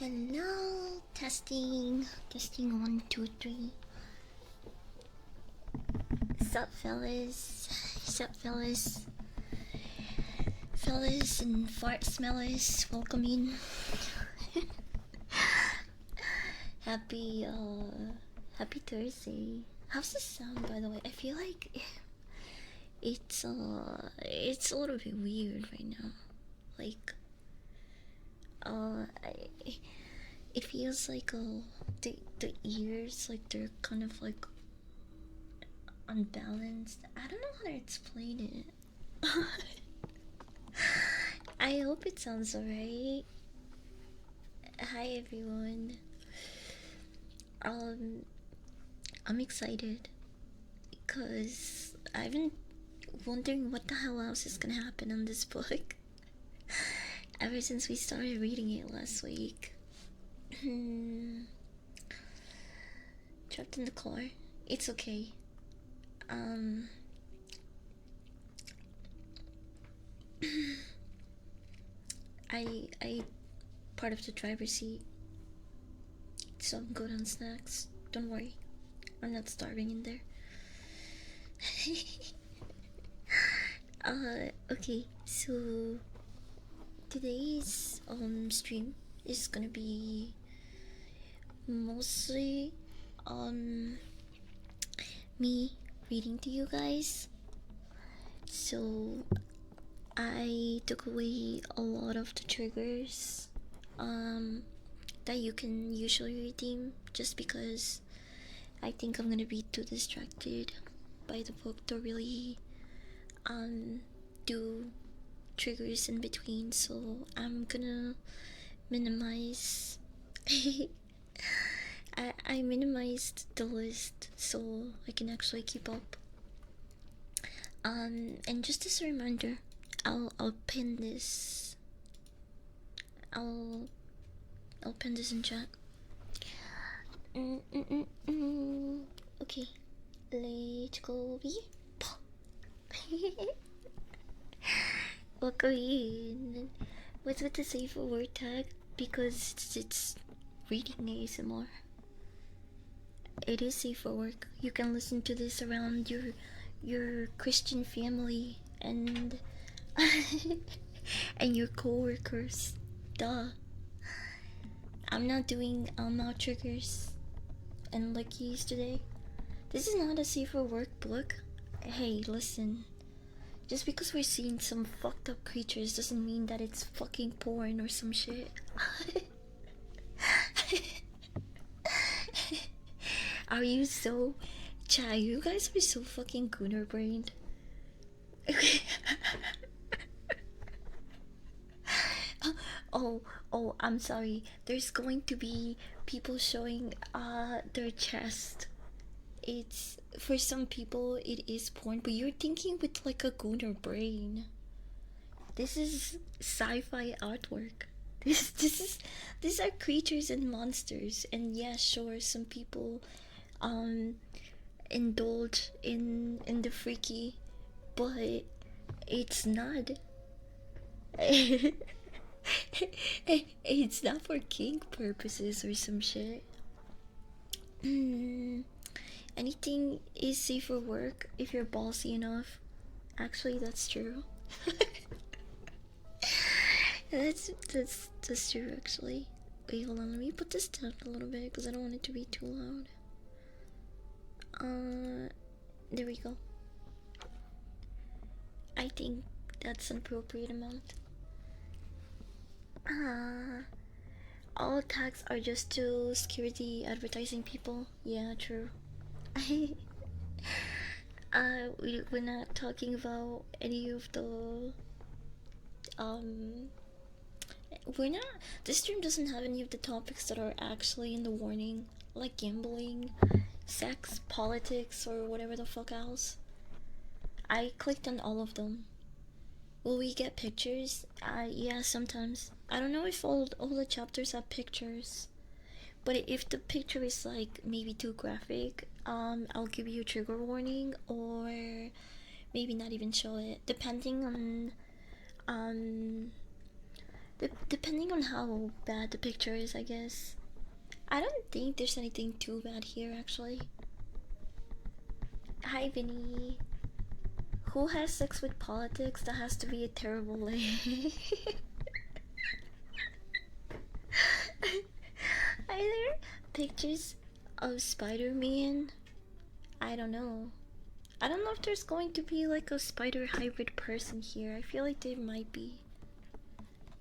Hello, testing, testing 1, 2, 3. Sup, fellas? Sup, fellas? Fellas and fart smellers, welcome in. happy, happy Thursday. How's the sound, by the way? I feel like it's a little bit weird right now. Like, it feels like the ears, like they're kind of like unbalanced. I don't know how to explain it. I hope it sounds alright. Hi everyone. I'm excited because I've been wondering what the hell else is gonna happen on this book ever since we started reading it last week. Trapped in the car. It's okay. I part of the driver's seat, so I'm good on snacks. Don't worry, I'm not starving in there. Okay, so today's stream is gonna be mostly me reading to you guys. So I took away a lot of the triggers that you can usually redeem, just because I think I'm gonna be too distracted by the book to really do triggers in between, so I'm gonna minimize. I minimized the list so I can actually keep up. And just as a reminder, I'll pin this. I'll pin this in chat. Okay, let's go. Welcome in. What's with the safe word tag? Because it's reading ASMR. It is safe for work. You can listen to this around your Christian family and and your coworkers. Duh. I'm not doing mouth triggers and luckies today. This is not a safe for work book. Hey, listen. Just because we're seeing some fucked up creatures doesn't mean that it's fucking porn or some shit. Are you so... Chai, you guys are so fucking gooner brained. Oh, I'm sorry. There's going to be people showing their chest. It's, for some people it is porn, but you're thinking with like a gooner brain. This is sci-fi artwork. These are creatures and monsters, and yeah, sure, some people indulge in the freaky, but it's not. It's not for kink purposes or some shit. Anything is safe for work if you're ballsy enough. Actually, that's true. that's true actually. Wait, hold on, let me put this down a little bit because I don't want it to be too loud. There we go. I think that's an appropriate amount. All tags are just to security advertising people. Yeah, true. We're not talking about any of the we're not, this stream doesn't have any of the topics that are actually in the warning, like gambling, sex, politics, or whatever the fuck else. I clicked on all of them. Will we get pictures? Yeah, sometimes. I don't know if all the chapters have pictures, but if the picture is like maybe too graphic, I'll give you a trigger warning, or maybe not even show it, depending on Depending on how bad the picture is, I guess. I don't think there's anything too bad here, actually. Hi, Vinny. Who has sex with politics? That has to be a terrible lay. Are there pictures of Spider-Man? I don't know. I don't know if there's going to be like a spider hybrid person here. I feel like there might be.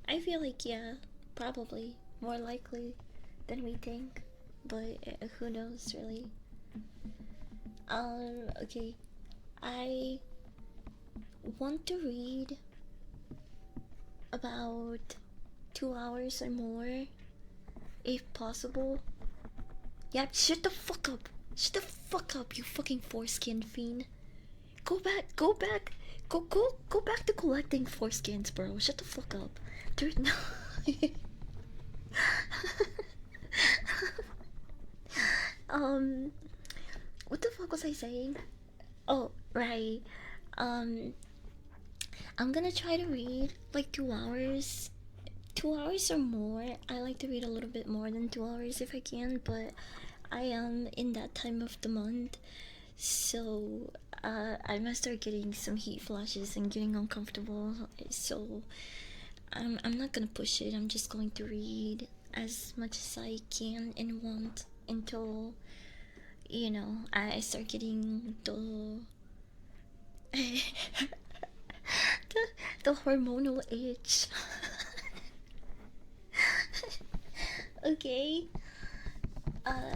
I feel like, yeah, probably. More likely than we think. But who knows, really. Okay. I want to read about 2 hours or more, if possible. Yeah, shut the fuck up. Shut the fuck up, you fucking foreskin fiend. Go back, go back to collecting foreskins, bro. Shut the fuck up. There's no. um, what the fuck was I saying? Oh, right. Um, I'm gonna try to read like 2 hours. 2 hours or more. I like to read a little bit more than 2 hours if I can, but I am in that time of the month, so I must start getting some heat flashes and getting uncomfortable. So I'm not gonna push it. I'm just going to read as much as I can and want until I start getting the the hormonal itch. Okay. Uh.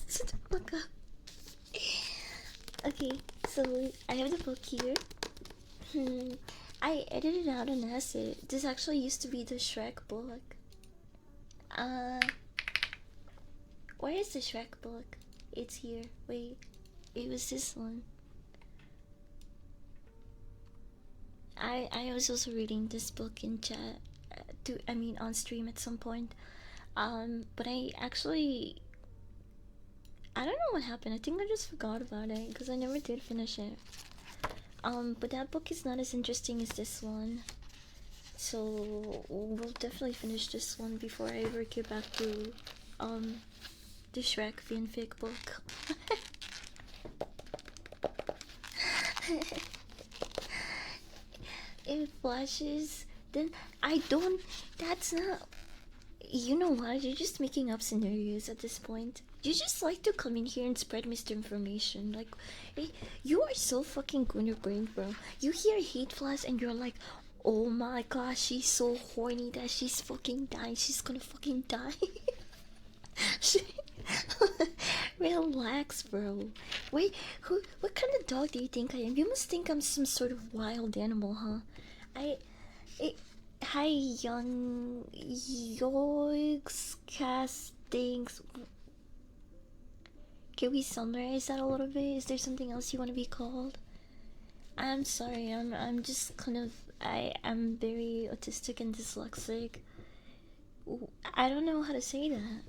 Shut the fuck up. Okay, so I have the book here. I edited out an essay. This actually used to be the Shrek book. Uh, where is the Shrek book? It's here. Wait, it was this one. I was also reading this book in chat. On stream at some point. But I don't know what happened. I think I just forgot about it because I never did finish it. But that book is not as interesting as this one. So we'll definitely finish this one before I ever get back to the Shrek fanfic book. It flashes, then I don't. That's not. You know what? You're just making up scenarios at this point. You just like to come in here and spread misinformation. Like, you are so fucking gooner brained, bro. You hear hate flash and you're like, oh my gosh, she's so horny that she's fucking dying. She's gonna fucking die. Relax, bro. Wait, what kind of dog do you think I am? You must think I'm some sort of wild animal, huh? Hi, young yoiks castings. Can we summarize that a little bit? Is there something else you want to be called? I'm sorry. I'm just kind of. I'm very autistic and dyslexic. I don't know how to say that.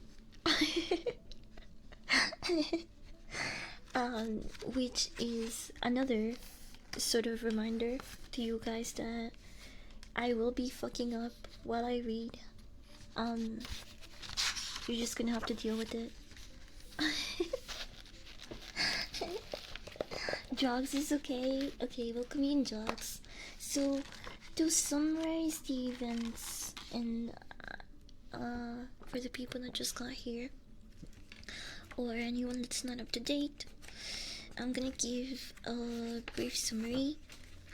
Which is another sort of reminder to you guys that I will be fucking up while I read. You're just gonna have to deal with it. Jogs is okay. Okay, welcome in, Jogs. So, to summarize the events and for the people that just got here, or anyone that's not up to date, I'm gonna give a brief summary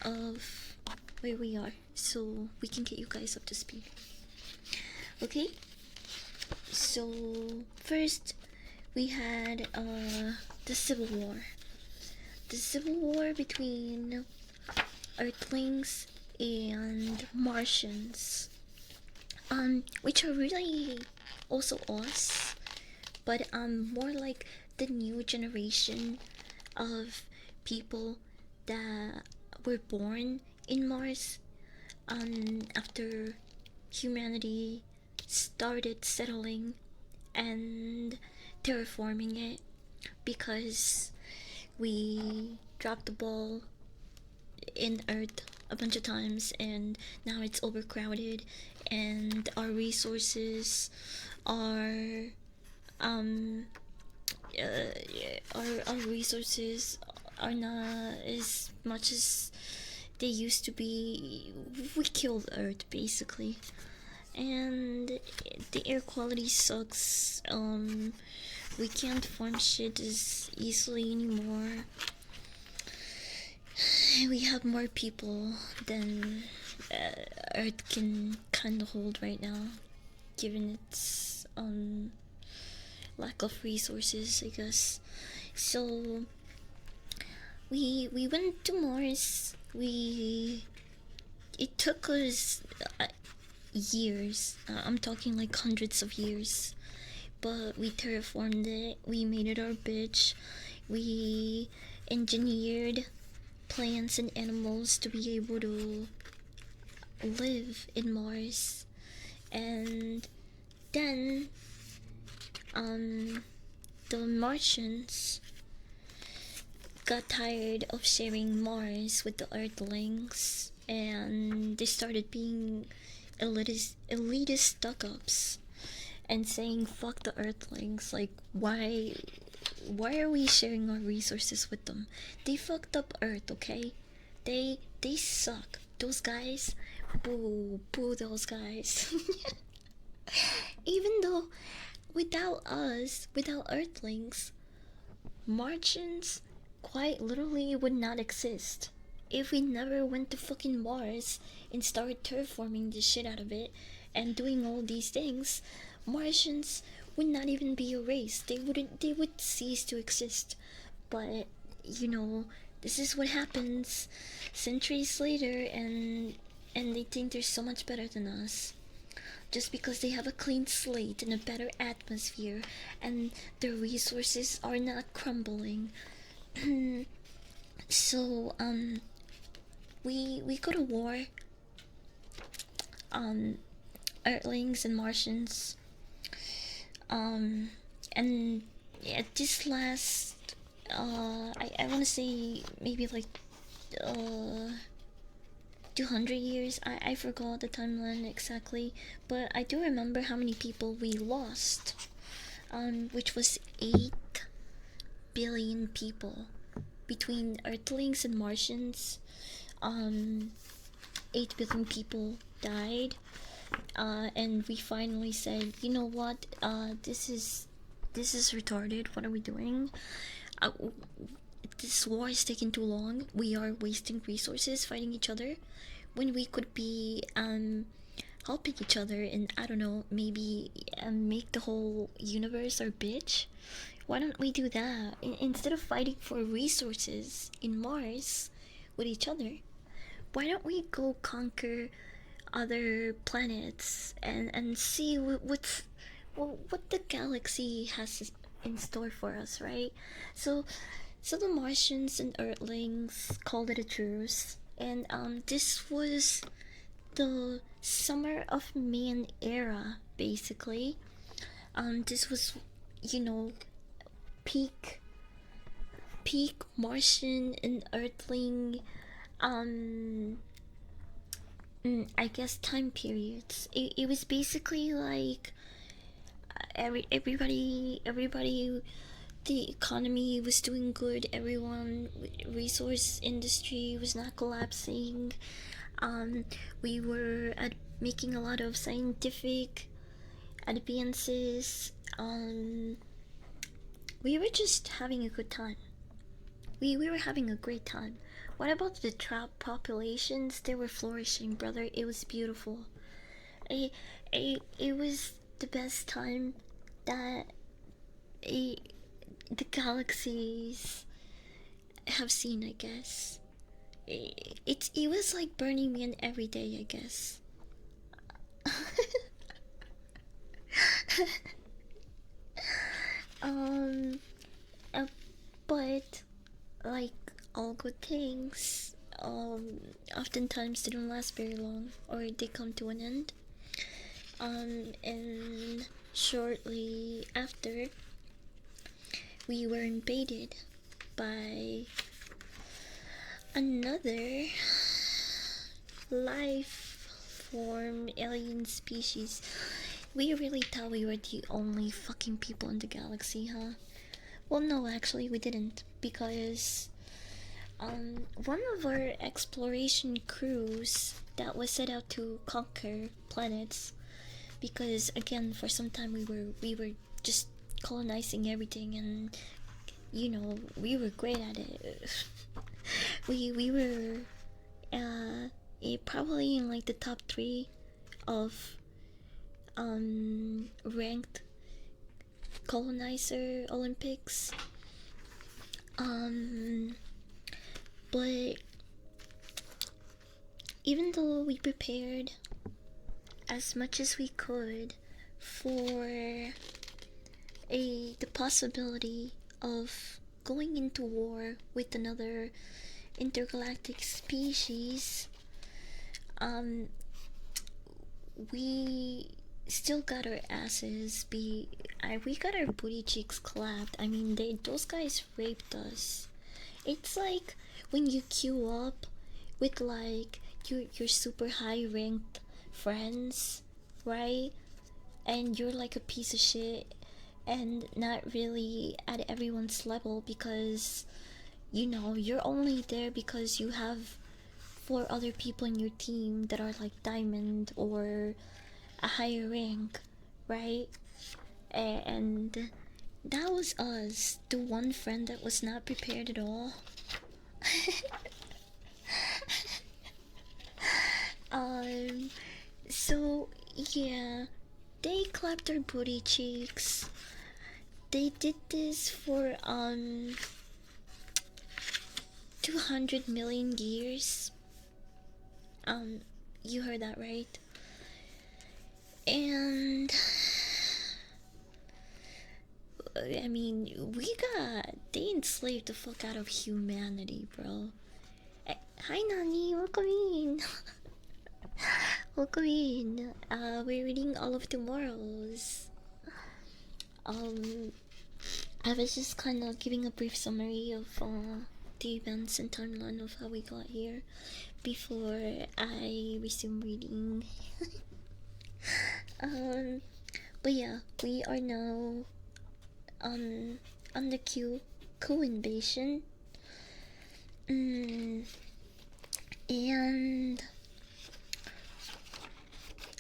of where we are so we can get you guys up to speed. Okay? So, first, we had the Civil War. The Civil War between Earthlings and Martians. Which are really also us, but more like the new generation of people that were born in Mars after humanity started settling and terraforming it, because we dropped the ball in Earth a bunch of times, and now it's overcrowded, and are um our resources are not as much as they used to be. We killed Earth basically, and the air quality sucks. We can't farm shit as easily anymore. We have more people than Earth can kind of hold right now, given its lack of resources, I guess. So we went to Mars. It took us years. I'm talking like hundreds of years. But we terraformed it. We made it our bitch. We engineered plants and animals to be able to live in Mars. And then the Martians got tired of sharing Mars with the Earthlings, and they started being elitist stuck-ups and saying fuck the Earthlings. Like, why are we sharing our resources with them? They fucked up Earth, okay? They suck. Those guys, boo those guys. Even though without us, without Earthlings, Martians quite literally would not exist. If we never went to fucking Mars and started terraforming the shit out of it and doing all these things, Martians would not even be a race. They would cease to exist. But you know, this is what happens centuries later, and they think they're so much better than us just because they have a clean slate and a better atmosphere and their resources are not crumbling. So we go to war. Earthlings and Martians. And yeah, this last I want to say maybe like 200 years. I forgot the timeline exactly, but I do remember how many people we lost, which was 8 billion people between Earthlings and Martians. 8 billion people died, and we finally said, you know what, this is retarded. What are we doing? uh, this war is taking too long. We are wasting resources fighting each other when we could be helping each other, and I don't know, maybe make the whole universe our bitch. Why don't we do that instead of fighting for resources in Mars with each other? Why don't we go conquer other planets and see what the galaxy has in store for us, right? So the Martians and Earthlings called it a truce, and this was the summer of man era, basically. This was, you know, peak Martian and Earthling I guess time periods. It was basically like everybody, the economy was doing good. Everyone, resource industry was not collapsing. We were making a lot of scientific advances. We were just having a good time. We were having a great time. What about the trap populations? They were flourishing, brother. It was beautiful. It was the best time that the galaxies have seen, I guess. It was like Burning Man every day, I guess. um, but like all good things, oftentimes they don't last very long, or they come to an end. And shortly after, we were invaded by another life form, alien species. We really thought we were the only fucking people in the galaxy, huh? Well, no, actually, we didn't, because one of our exploration crews that was set out to conquer planets, because again, for some time we were just colonizing everything, and we were great at it. We were probably in like the top three of ranked colonizer Olympics. But even though we prepared as much as we could for the possibility of going into war with another intergalactic species, we still got our asses we got our booty cheeks clapped. I mean, those guys raped us. It's like when you queue up with like your super high ranked friends, right? And you're like a piece of shit and not really at everyone's level, because you're only there because you have four other people in your team that are like diamond or a higher rank, right? And that was us, the one friend that was not prepared at all. um so yeah, they clapped their booty cheeks. They did this for 200 million years. You heard that right. And I mean, they enslaved the fuck out of humanity, bro. Hi Nani, welcome in. Welcome in. We're reading all of tomorrow's. I was just kind of giving a brief summary of the events and timeline of how we got here before I resume reading. But yeah, we are now on the Q invasion. And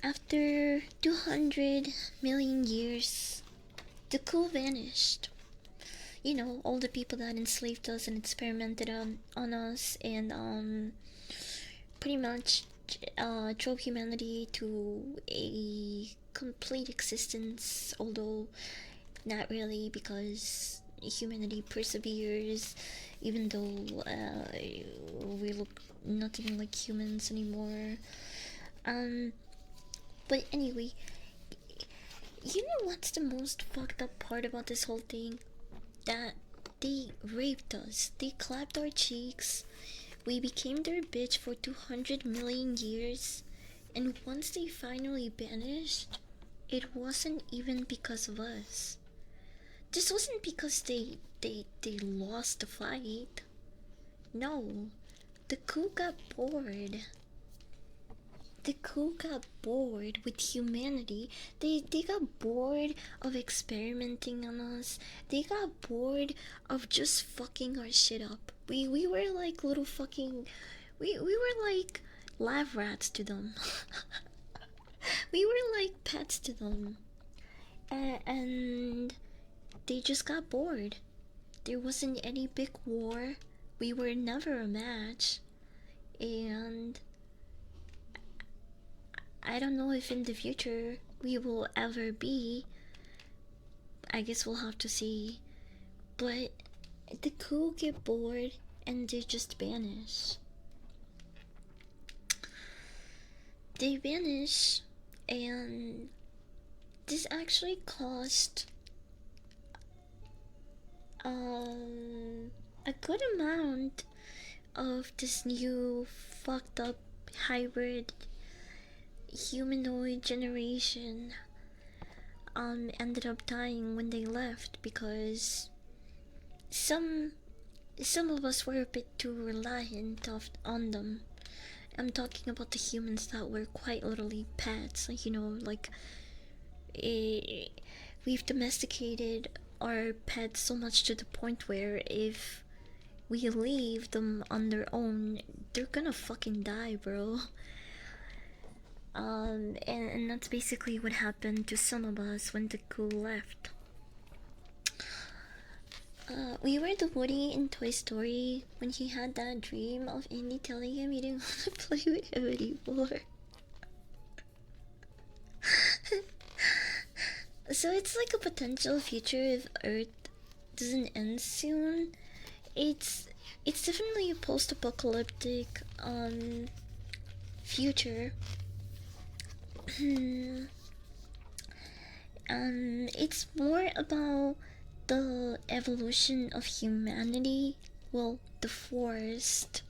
after 200 million years, the Ku vanished. All the people that enslaved us and experimented on us, and pretty much drove humanity to a complete existence, although not really, because humanity perseveres even though we look nothing like humans anymore. But anyway, you know what's the most fucked up part about this whole thing? That they raped us, they clapped our cheeks, we became their bitch for 200 million years, and once they finally vanished, it wasn't even because of us. This wasn't because they lost the fight. No, the Ku got bored. The Ku got bored with humanity. They got bored of experimenting on us. They got bored of just fucking our shit up. We were like little fucking we were like lab rats to them. We were like pets to them. And they just got bored. There wasn't any big war. We were never a match. And I don't know if in the future we will ever be. I guess we'll have to see. But the Ku get bored and they just vanish. They vanish, and this actually caused a good amount of this new fucked up hybrid humanoid generation ended up dying when they left, because some of us were a bit too reliant on them, I'm talking about the humans that were quite literally pets. Like, you know, like eh, we've domesticated our pets so much to the point where if we leave them on their own, they're gonna fucking die, bro. And that's basically what happened to some of us when the crew left. We were the Woody in Toy Story when he had that dream of Andy telling him he didn't want to play with him anymore. So it's like a potential future if Earth doesn't end soon. It's it's definitely a post-apocalyptic future. It's more about the evolution of humanity. Well, the forced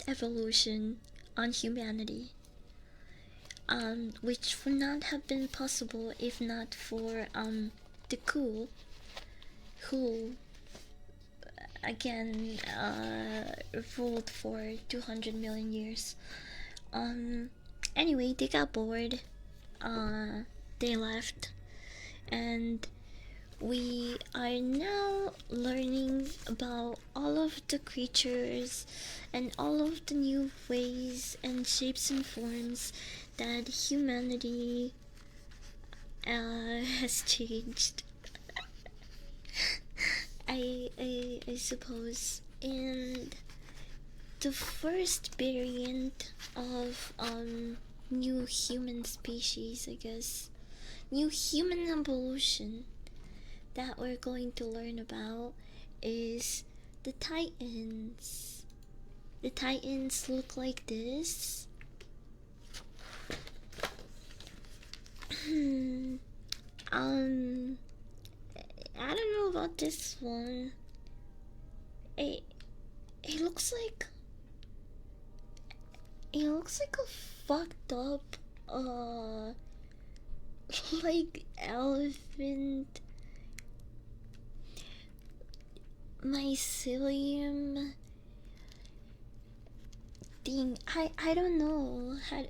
evolution on humanity. Which would not have been possible if not for the coup, who again ruled for 200 million years. Anyway, they got bored. Uh, they left, and we are now learning about all of the creatures and all of the new ways and shapes and forms that humanity has changed. I suppose. And the first variant of new human species, I guess, new human evolution that we're going to learn about is the Titans. The Titans look like this. I don't know about this one. It it looks like a fucked up like elephant mycelium thing. I don't know how to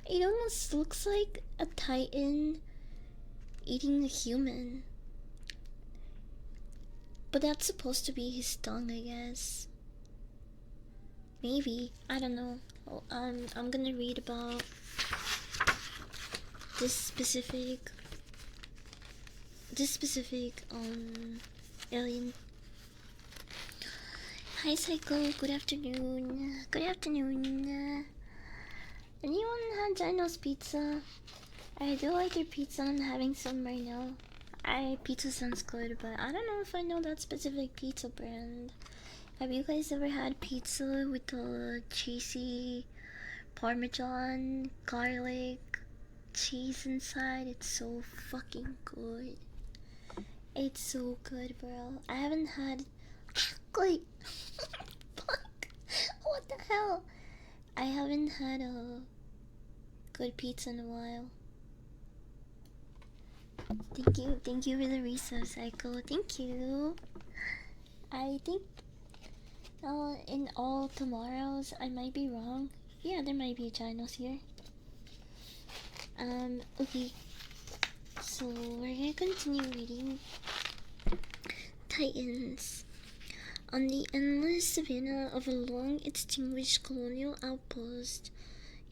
it almost looks like a titan eating a human. But that's supposed to be his tongue, I guess. Maybe. I don't know. Oh, I'm gonna read about this specific alien. Hi Psycho, good afternoon. Good afternoon. Anyone had Dino's pizza? I do like their pizza. I'm having some right now. Pizza sounds good, but I don't know if I know that specific pizza brand. Have you guys ever had pizza with the cheesy parmesan, garlic, cheese inside? It's so fucking good. It's so good, bro. I haven't had. Wait. Fuck. What the hell? I haven't had a good pizza in a while. Thank you for the resub, Psycho. Thank you. I think in all tomorrows, I might be wrong. Yeah, there might be a Ginos here. Okay. So we're gonna continue reading. Titans. On the endless savanna of a long extinguished colonial outpost,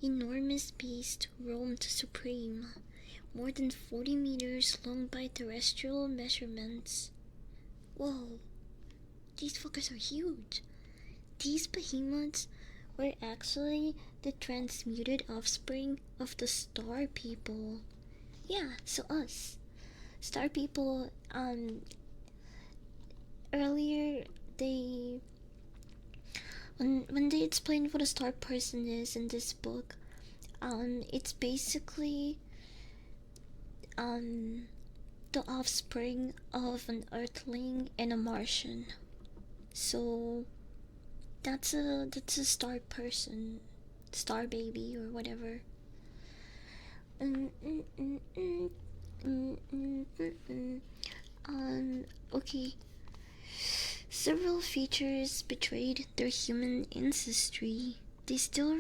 enormous beasts roamed supreme, more than 40 meters long by terrestrial measurements. Whoa, these fuckers are huge. These behemoths were actually the transmuted offspring of the star people. Yeah, so us. Star people, earlier they when they explained what a star person is in this book, it's basically the offspring of an earthling and a Martian. So that's a star person, star baby or whatever. Okay. Several features betrayed their human ancestry. They still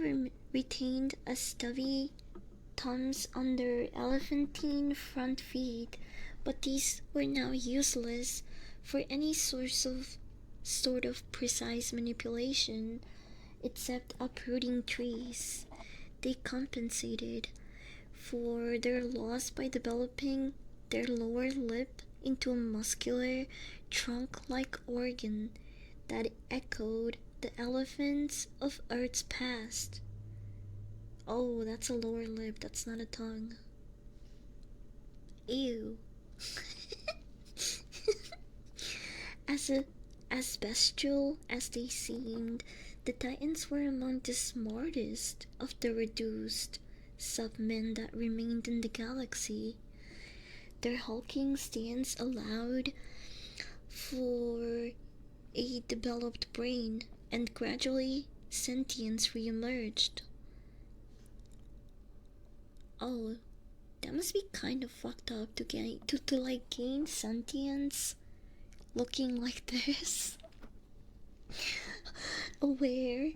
retained a stubby thumbs on their elephantine front feet, but these were now useless for any sort of precise manipulation except uprooting trees. They compensated for their loss by developing their lower lip into a muscular, trunk-like organ that echoed the elephants of Earth's past. Oh, that's a lower lip, that's not a tongue. Ew. As bestial as they seemed, the Titans were among the smartest of the reduced submen that remained in the galaxy. Their hulking stance allowed for a developed brain, and gradually sentience re-emerged. Oh, that must be kind of fucked up to gain sentience looking like this. Aware.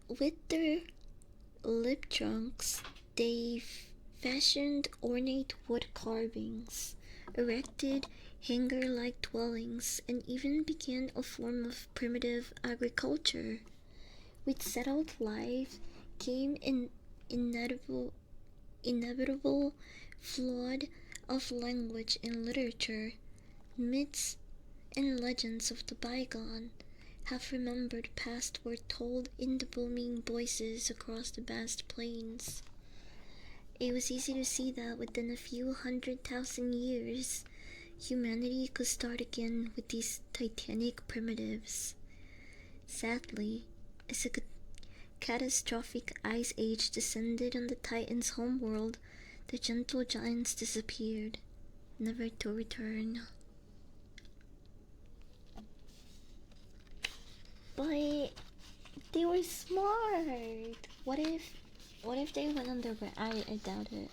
With their lip trunks, they fashioned ornate wood carvings, erected hangar-like dwellings, and even began a form of primitive agriculture. With settled life came an inevitable flood of language and literature. Myths and legends of the bygone, half-remembered past were told in the booming voices across the vast plains. It was easy to see that within a few 100,000 years, humanity could start again with these titanic primitives. Sadly, as a catastrophic ice age descended on the Titans' homeworld, the gentle giants disappeared, never to return. But they were smart. What if they went under? I doubt it.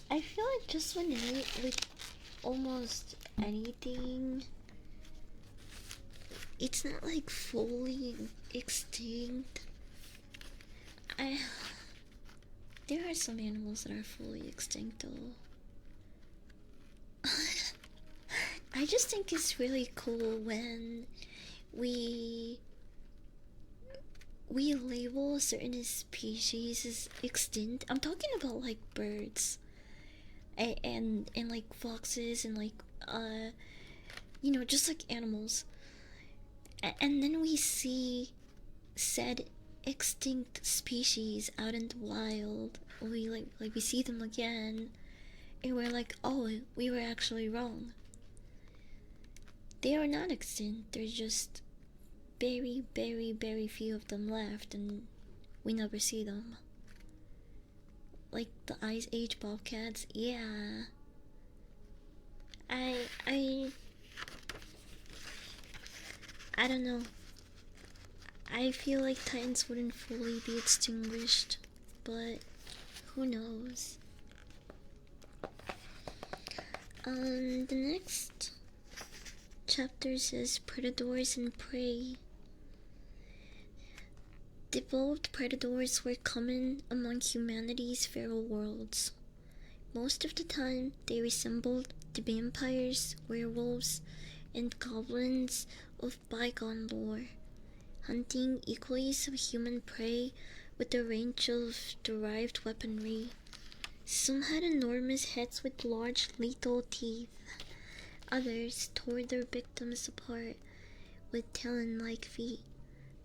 I feel like just when with almost anything, it's not like fully extinct. There are some animals that are fully extinct though. I just think it's really cool when we label certain species as extinct. I'm talking about like birds and like foxes and like just like animals. And then we see said extinct species out in the wild. We we see them again, and we're like, oh, we were actually wrong. They are not extinct. There's just very, very, very few of them left, and we never see them. Like the Ice Age bobcats, yeah. I don't know. I feel like Titans wouldn't fully be extinguished, but who knows? The next chapter says predators and prey. Devolved predators were common among humanity's feral worlds. Most of the time, they resembled the vampires, werewolves, and goblins of bygone lore, hunting equally some human prey with a range of derived weaponry. Some had enormous heads with large lethal teeth. Others tore their victims apart with talon-like feet,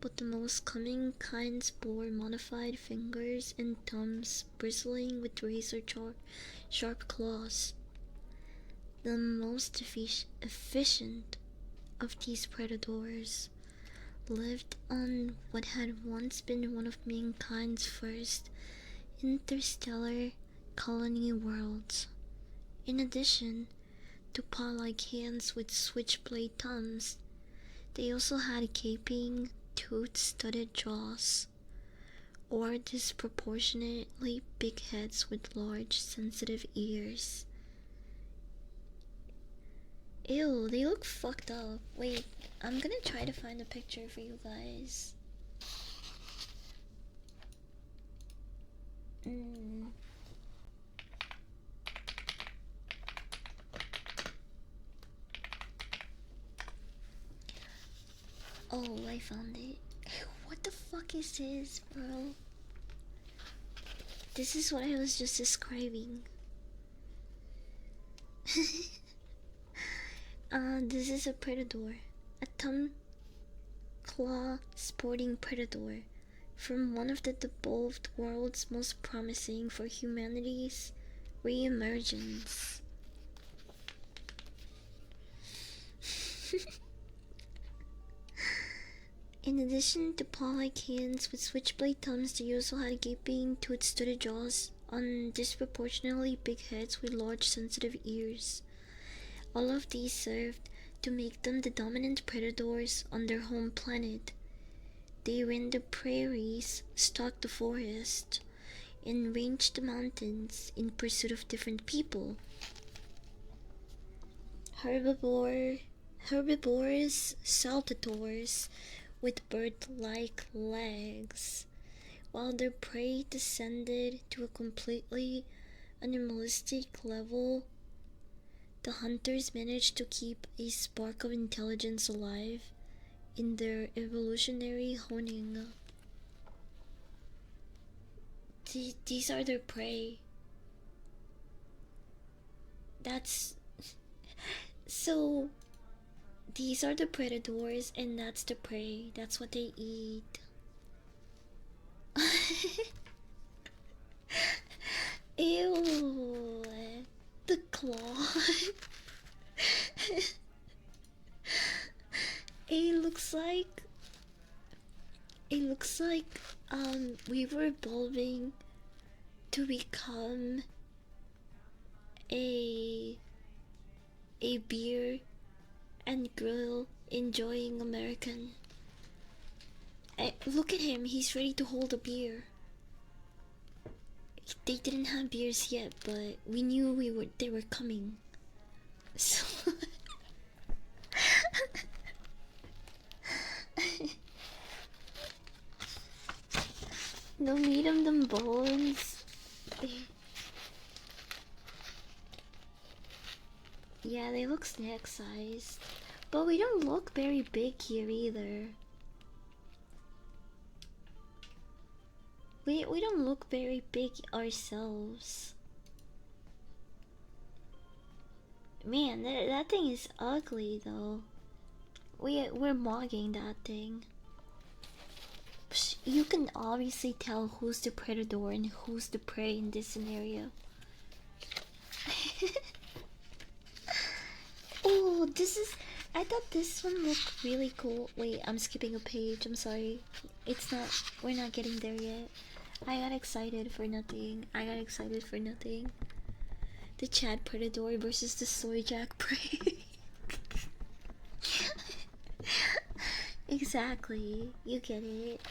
but the most common kinds bore modified fingers and thumbs bristling with razor-sharp claws. The most efficient of these predators lived on what had once been one of mankind's first interstellar colony worlds. In addition to paw-like hands with switchblade thumbs, they also had gaping, tooth-studded jaws. or disproportionately big heads with large sensitive ears. Ew, they look fucked up. Wait, I'm gonna try to find a picture for you guys. Oh, I found it. What the fuck is this, bro? This is what I was just describing. This is a predator. A thumb claw sporting predator from one of the devolved worlds most promising for humanity's re-emergence. In addition to paw-like hands with switchblade thumbs, they also had gaping, toothed jaws on disproportionately big heads with large sensitive ears. All of these served to make them the dominant predators on their home planet. They ran the prairies, stalked the forest, and ranged the mountains in pursuit of different people. Herbivores, saltators with bird-like legs, while their prey descended to a completely animalistic level. The hunters managed to keep a spark of intelligence alive in their evolutionary honing. These are their prey. That's... So, these are the predators and that's the prey. That's what they eat. Ew. The claw. It looks like we were evolving to become a beer and grill enjoying American. Look at him, he's ready to hold a beer. They didn't have beers yet, but we knew they were coming. So no meat on them bones. Yeah, they look snack sized. But we don't look very big here either. We don't look very big ourselves. Man, that thing is ugly though. We're mogging that thing. You can obviously tell who's the predator and who's the prey in this scenario. Oh, this is... I thought this one looked really cool. Wait, I'm skipping a page. I'm sorry. It's not... We're not getting there yet. I got excited for nothing. The Chad Predator versus the Soy Jack Prey. Exactly. You get it.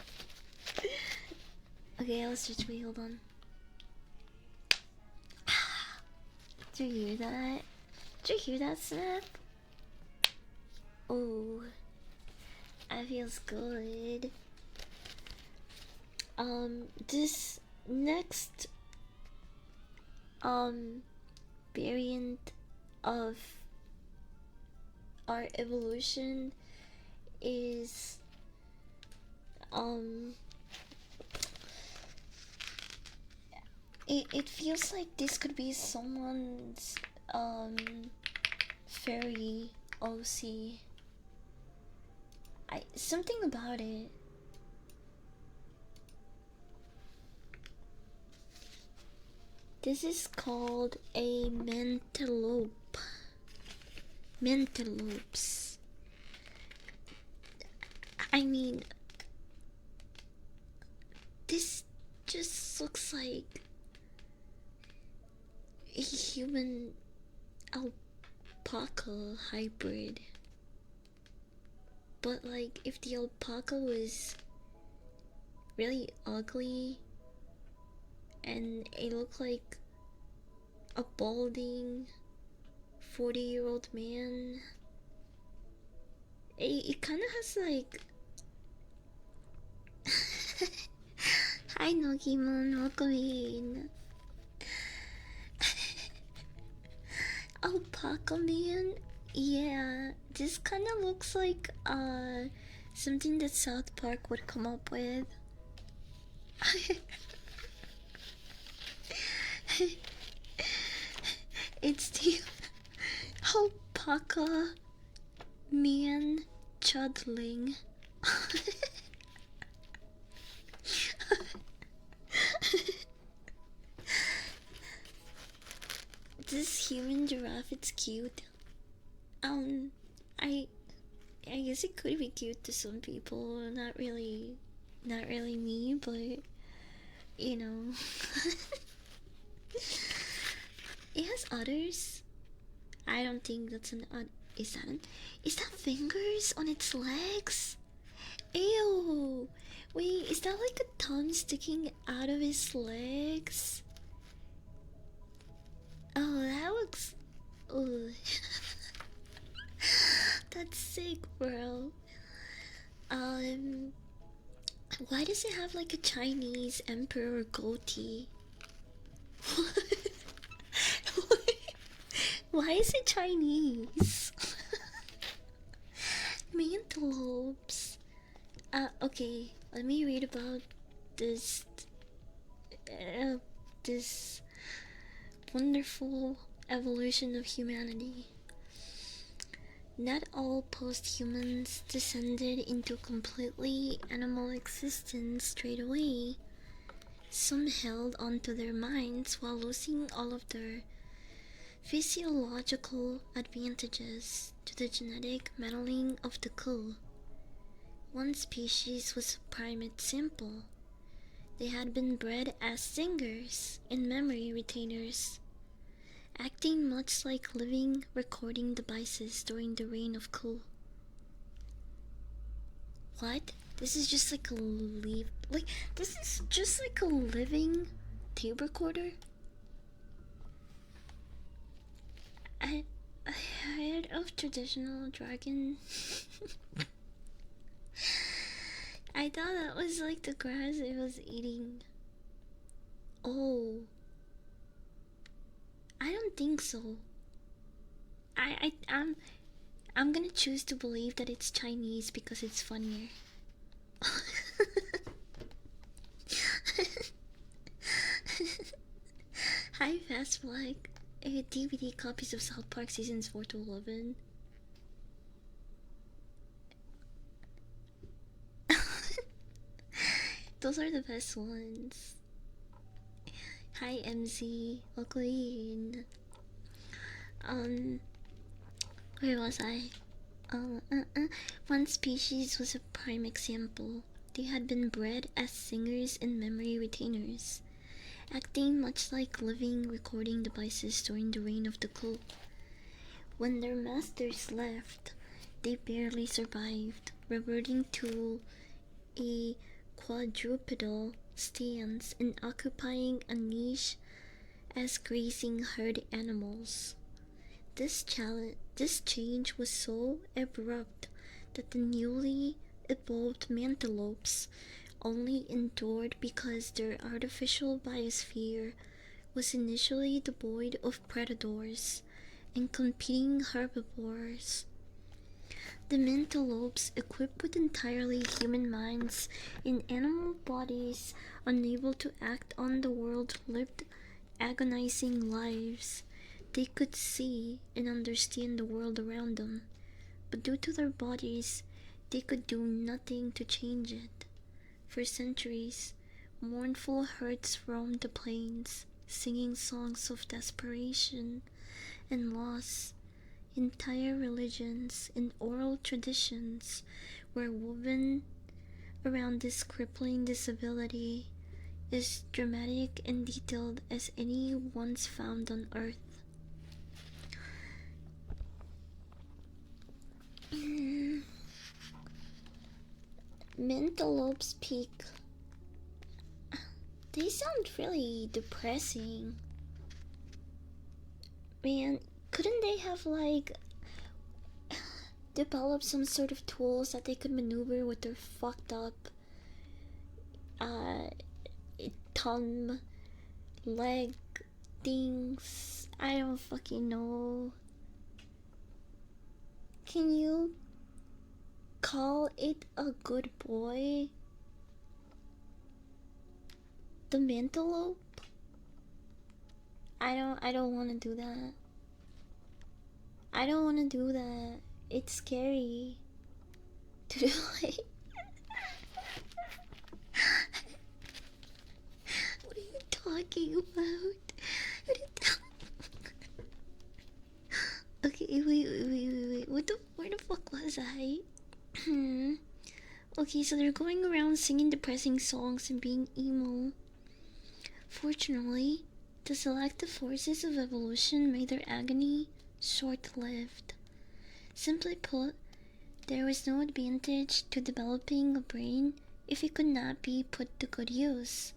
Okay, I'll switch. Wait, hold on. Did you hear that? Did you hear that snap? Oh, that feels good. This next variant of our evolution is it feels like this could be someone's fairy OC. Something about it. This is called a mentelope. Mentelopes. I mean, this just looks like a human alpaca hybrid. But like, if the alpaca was really ugly, and it looked like a balding 40-year-old man. It kind of has like. Hi, Nogimon, welcome in. Alpaca man? Yeah, this kind of looks like something that South Park would come up with. It's the alpaca man chudling. This human giraffe, it's cute. Um, I I guess it could be cute to some people. Not really me, but you know, it has udders. I don't think that's an is that is that fingers on its legs? Ew! Wait, is that like a tongue sticking out of his legs? Oh, that looks. Ugh. That's sick, bro. Um, why does it have like a Chinese emperor goatee? Why is it Chinese? Antelopes. Okay, let me read about this. Uh, this wonderful evolution of humanity. Not all post-humans descended into completely animal existence straight away. Some held onto their minds while losing all of their physiological advantages to the genetic meddling of the coup. One species was a primate sample. They had been bred as singers and memory retainers, acting much like living recording devices during the reign of Ku. What? This is just like a this is just like a living tape recorder? I heard of traditional dragon. I thought that was like the grass it was eating. Oh, I don't think so. I'm gonna choose to believe that it's Chinese because it's funnier. Hi, Fast Flag. DVD copies of South Park seasons 4 to 11. Those are the best ones. Hi, MZ. Welcome in. Where was I? One species was a prime example. They had been bred as singers and memory retainers, acting much like living recording devices during the reign of the cult. When their masters left, they barely survived, reverting to a quadrupedal stance and occupying a niche as grazing herd animals. This change was so abrupt that the newly evolved mantelopes only endured because their artificial biosphere was initially devoid of predators and competing herbivores. The mantelopes, equipped with entirely human minds and animal bodies unable to act on the world, lived agonizing lives. They could see and understand the world around them, but due to their bodies, they could do nothing to change it. For centuries, mournful herds roamed the plains, singing songs of desperation and loss. Entire religions and oral traditions were woven around this crippling disability, as dramatic and detailed as any once found on Earth. Mentalope's Peak. They sound really depressing. Man, couldn't they have like developed some sort of tools that they could maneuver with their fucked up uh thumb leg things? I don't fucking know. Can you call it a good boy? The Mantelope? I don't wanna do that. I don't wanna do that. It's scary to do it. What are you talking about? Okay, wait. Where the fuck was I? Okay, so they're going around singing depressing songs and being emo. Fortunately, the selective forces of evolution made their agony short-lived. Simply put, there was no advantage to developing a brain if it could not be put to good use.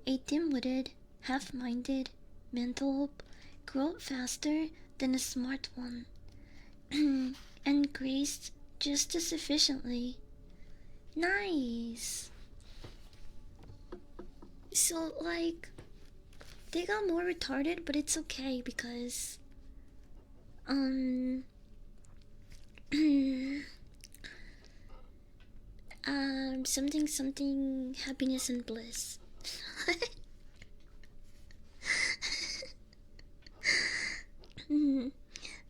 A dim-witted, half-minded Mantelope grew up faster than a smart one, and grazed just as efficiently. Nice! So, like, they got more retarded, but it's okay because, something happiness and bliss.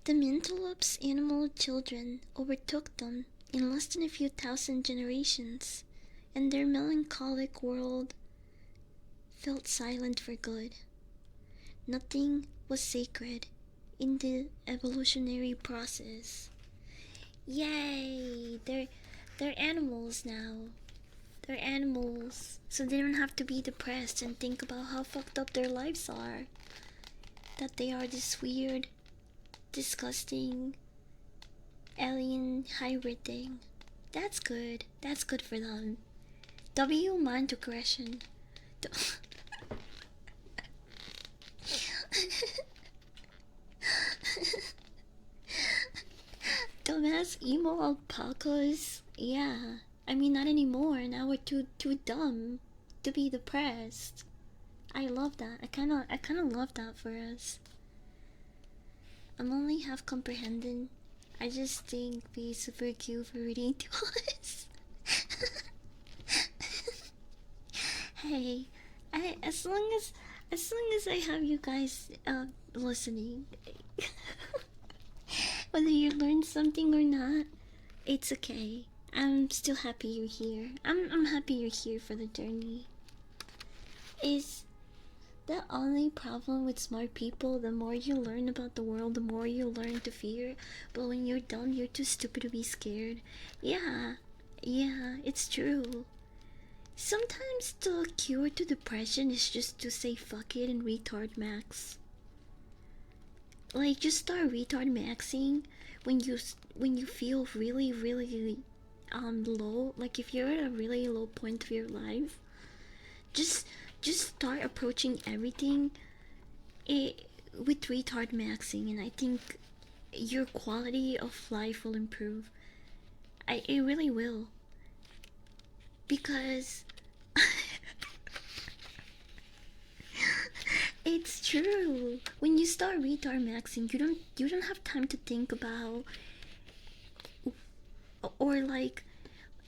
The Mantelope's animal children overtook them in less than a few thousand generations, and their melancholic world felt silent for good. Nothing was sacred in the evolutionary process. Yay! They're animals now. They're animals, so they don't have to be depressed and think about how fucked up their lives are. That they are this weird, disgusting, alien hybrid thing. That's good. That's good for them. W mind aggression. Dumbass emo alpacas. Yeah. I mean, not anymore. Now we're too dumb to be depressed. I love that. I kinda love that for us. I'm only half comprehending. I just think be super cute for reading to us. Hey, as long as I have you guys listening, whether you learn something or not, it's okay. I'm still happy you're here. I'm happy you're here for the journey. Is the only problem with smart people? The more you learn about the world, the more you learn to fear. But when you're dumb, you're too stupid to be scared. Yeah, it's true. Sometimes the cure to depression is just to say fuck it and retard max. Like, just start retard maxing when you feel really low. Like, if you're at a really low point of your life, just start approaching everything with retard maxing, and I think your quality of life will improve. It really will, because it's true. When you start retard maxing, you don't have time to think about, or like,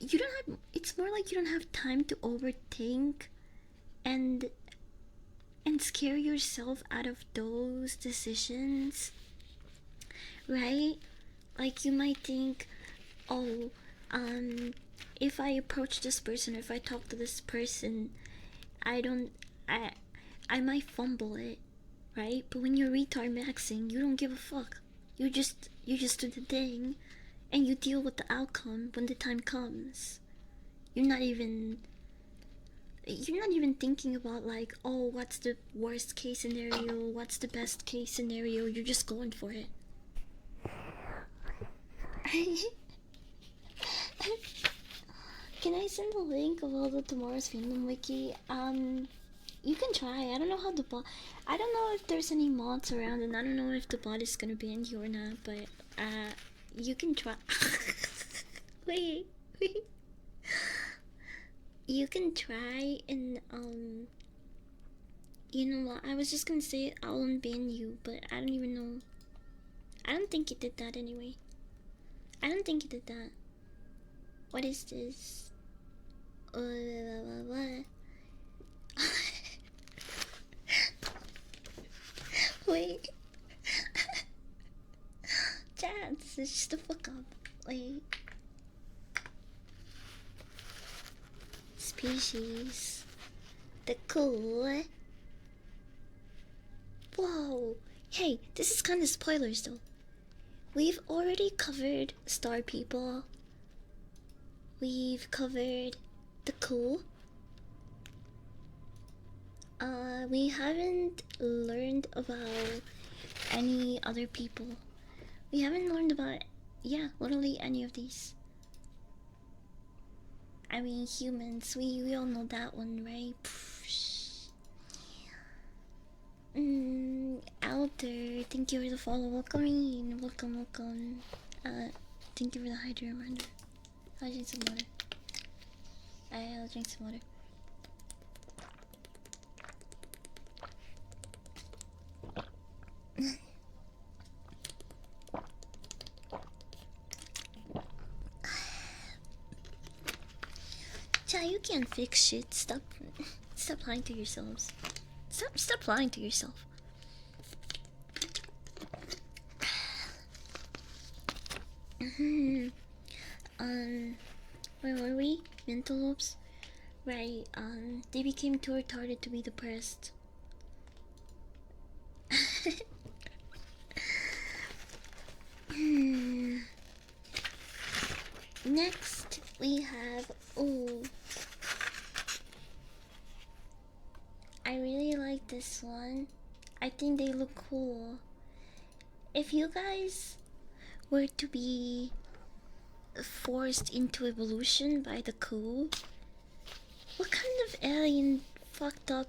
you don't have. It's more like you don't have time to overthink and scare yourself out of those decisions, right? Like, you might think, oh, if I approach this person, or if I talk to this person, I might fumble it, right? But when you're retard maxing, you don't give a fuck. You just do the thing, and you deal with the outcome when the time comes. You're not even thinking about, like, oh, what's the worst case scenario, what's the best case scenario. You're just going for it. Can I send the link of all the tomorrow's fandom wiki? You can try. I don't know how the bot. I don't know if there's any mods around, and I don't know if the bot is gonna be in here or not. But you can try. wait, wait. You can try and You know what? I was just gonna say I'll unban you, but I don't even know. I don't think it did that anyway. I don't think it did that. What is this? What? Wait. Chance, it's just the fuck up. Like. Species. The cool. Whoa. Hey, this is kind of spoilers though. We've already covered Star People. We've covered the cool. We haven't learned about any other people. We haven't learned about, yeah, literally any of these. I mean, humans, we all know that one, right? Alter, thank you for the follow. Welcome in, welcome. Thank you for the hydrate reminder. I'll drink some water. I'll drink some water. Cha, you can't fix shit. Stop lying to yourselves. Stop lying to yourself. Where were we? Mentalops? Right, they became too retarded to be depressed. Next, we have, I really like this one. I think they look cool. If you guys were to be forced into evolution by the coup, what kind of alien fucked up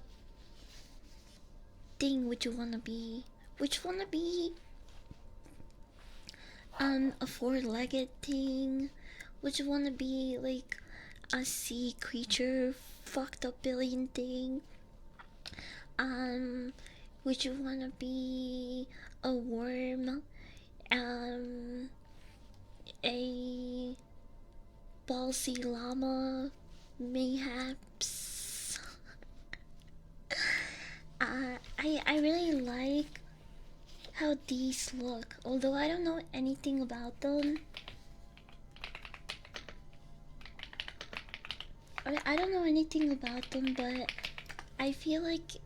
thing would you wanna be? Would you wanna be a four-legged thing? Would you wanna be like a sea creature fucked up alien thing? Would you wanna be a worm? A ballsy llama, mayhaps. I really like how these look, although I don't know anything about them. I don't know anything about them, but I feel like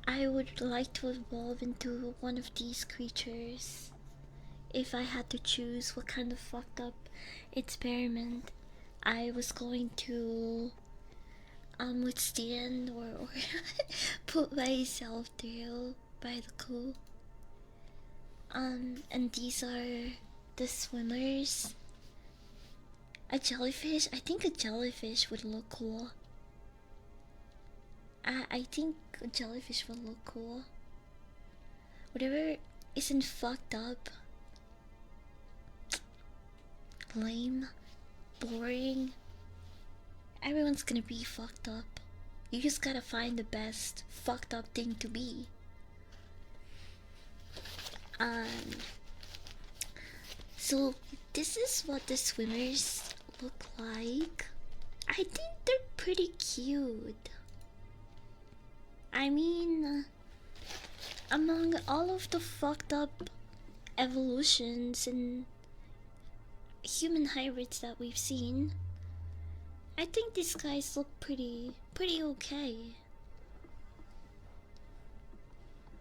I would like to evolve into one of these creatures if I had to choose what kind of fucked up experiment I was going to withstand or put myself through by the coup. And these are the swimmers. A jellyfish? I think a jellyfish would look cool. I think a jellyfish would look cool. Whatever isn't fucked up, lame, boring, everyone's gonna be fucked up. You just gotta find the best fucked up thing to be. So this is what the swimmers look like. I think they're pretty cute. I mean, among all of the fucked up evolutions and human hybrids that we've seen, I think these guys look pretty okay.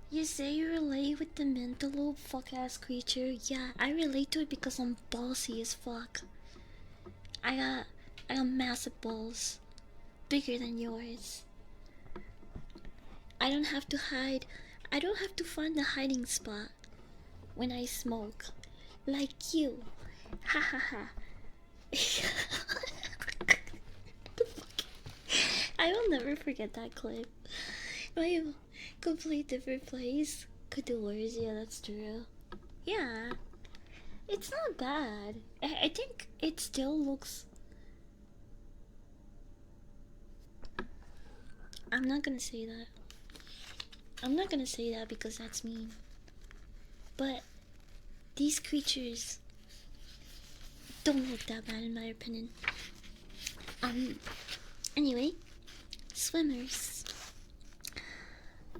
You say you relate with the mentalope fuck ass creature? Yeah, I relate to it because I'm ballsy as fuck. I got massive balls, bigger than yours. I don't have to hide. I don't have to find a hiding spot when I smoke, like you. Ha ha ha. I will never forget that clip. My complete different place. Could do worse, yeah, that's true. Yeah, it's not bad. I think it still looks. I'm not gonna say that. I'm not gonna say that because that's mean. But these creatures don't look that bad in my opinion. Anyway, swimmers.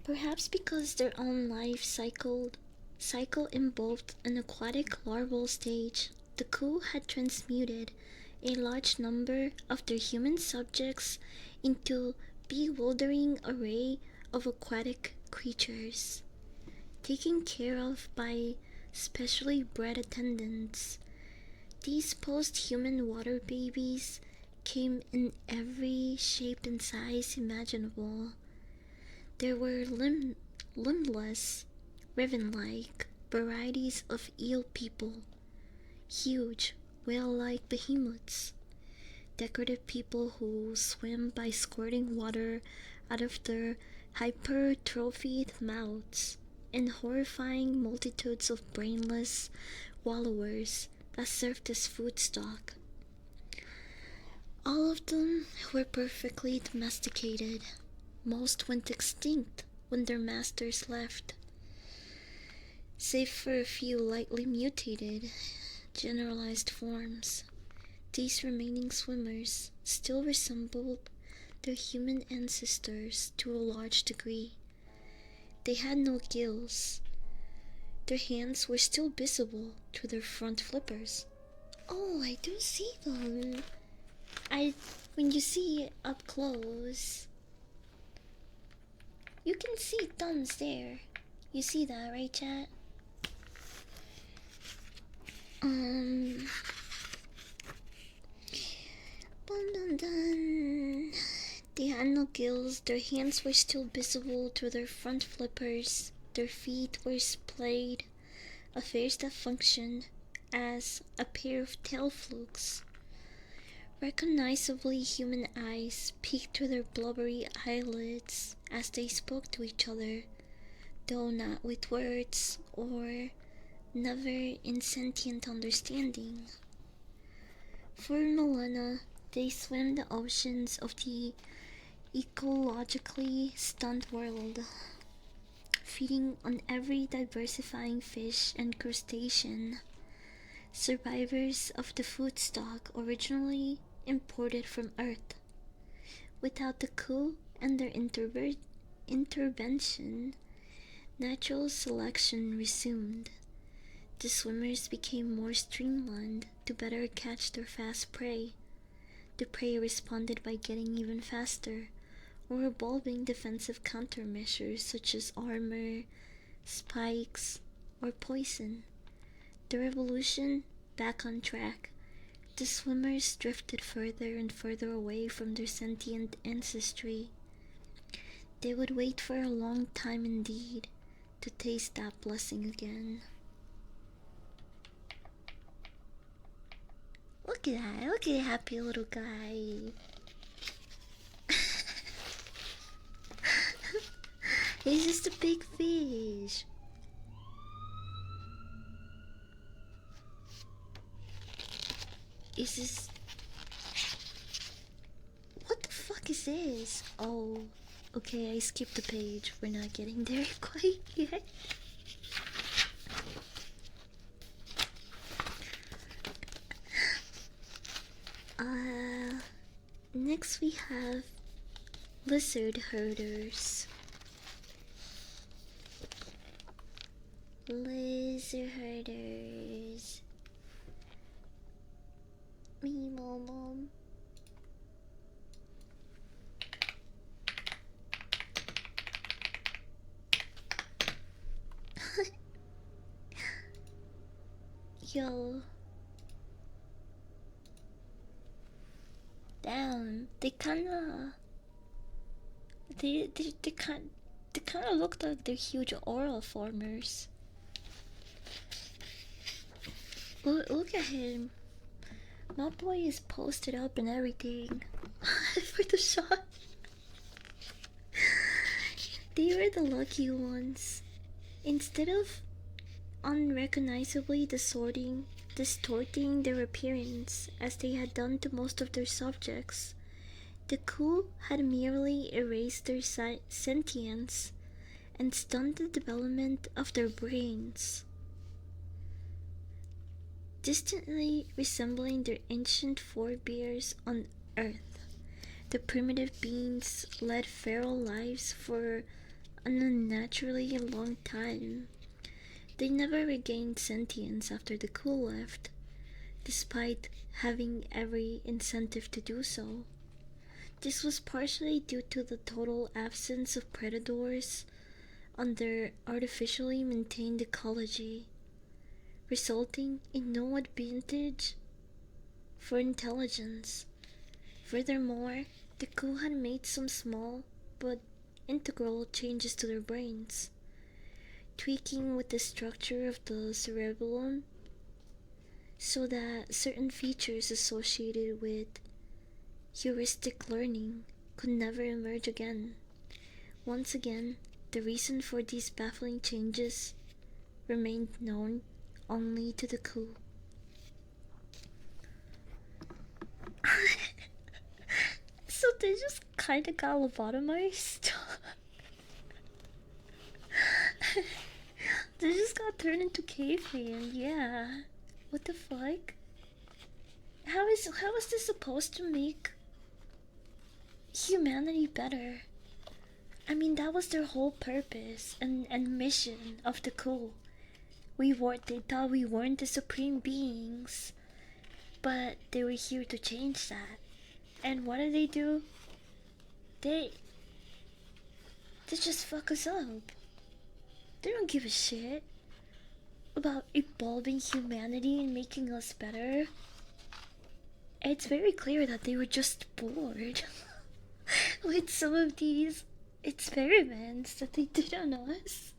Perhaps because their own life cycle involved an aquatic larval stage, the coup had transmuted a large number of their human subjects into bewildering array of aquatic creatures, taken care of by specially bred attendants. These post-human water babies came in every shape and size imaginable. There were limbless, raven-like varieties of eel people, huge, whale-like behemoths, decorative people who swim by squirting water out of their hypertrophied mouths, and horrifying multitudes of brainless wallowers that served as food stock. All of them were perfectly domesticated. Most went extinct when their masters left. Save for a few lightly mutated, generalized forms, these remaining swimmers still resembled their human ancestors to a large degree. They had no gills. Their hands were still visible through their front flippers. Oh, I do see them. When you see it up close, you can see thumbs there. You see that, right, chat? Dun dun dun. They had no gills. Their hands were still visible through their front flippers. Their feet were splayed, affairs that functioned as a pair of tail flukes. Recognizably human eyes peeked through their blubbery eyelids as they spoke to each other, though not with words or never in sentient understanding. For millennia, they swam the oceans of the ecologically stunned world, feeding on every diversifying fish and crustacean, survivors of the food stock originally imported from Earth. Without the coup and their intervention, natural selection resumed. The swimmers became more streamlined to better catch their fast prey. The prey responded by getting even faster, or evolving defensive countermeasures such as armor, spikes, or poison. The revolution back on track, the swimmers drifted further and further away from their sentient ancestry. They would wait for a long time indeed to taste that blessing again. Look at that, look at that happy little guy. He's just a big fish. Is this... What the fuck is this? Oh, okay, I skipped the page. We're not getting there quite yet. Next we have lizard herders. Lizard herders. Me, mom. Yo. Damn, they kinda look like they're huge oral formers. Look at him. My boy is posted up and everything for the shot. They were the lucky ones. Instead of unrecognizably distorting their appearance as they had done to most of their subjects, the coup had merely erased their sentience and stunned the development of their brains, distantly resembling their ancient forebears on Earth. The primitive beings led feral lives for an unnaturally long time. They never regained sentience after the coup left, despite having every incentive to do so. This was partially due to the total absence of predators on their artificially maintained ecology, resulting in no advantage for intelligence. Furthermore, the coup had made some small but integral changes to their brains, tweaking with the structure of the cerebellum so that certain features associated with heuristic learning could never emerge again. Once again, the reason for these baffling changes remained known only to the coup. So they just kinda got lobotomized. They just got turned into cavemen, yeah. What the fuck? How is this supposed to make humanity better? I mean, that was their whole purpose and mission of the coup. They thought we weren't the supreme beings, but they were here to change that. And what do? They just fuck us up. They don't give a shit about evolving humanity and making us better. It's very clear that they were just bored with some of these experiments that they did on us.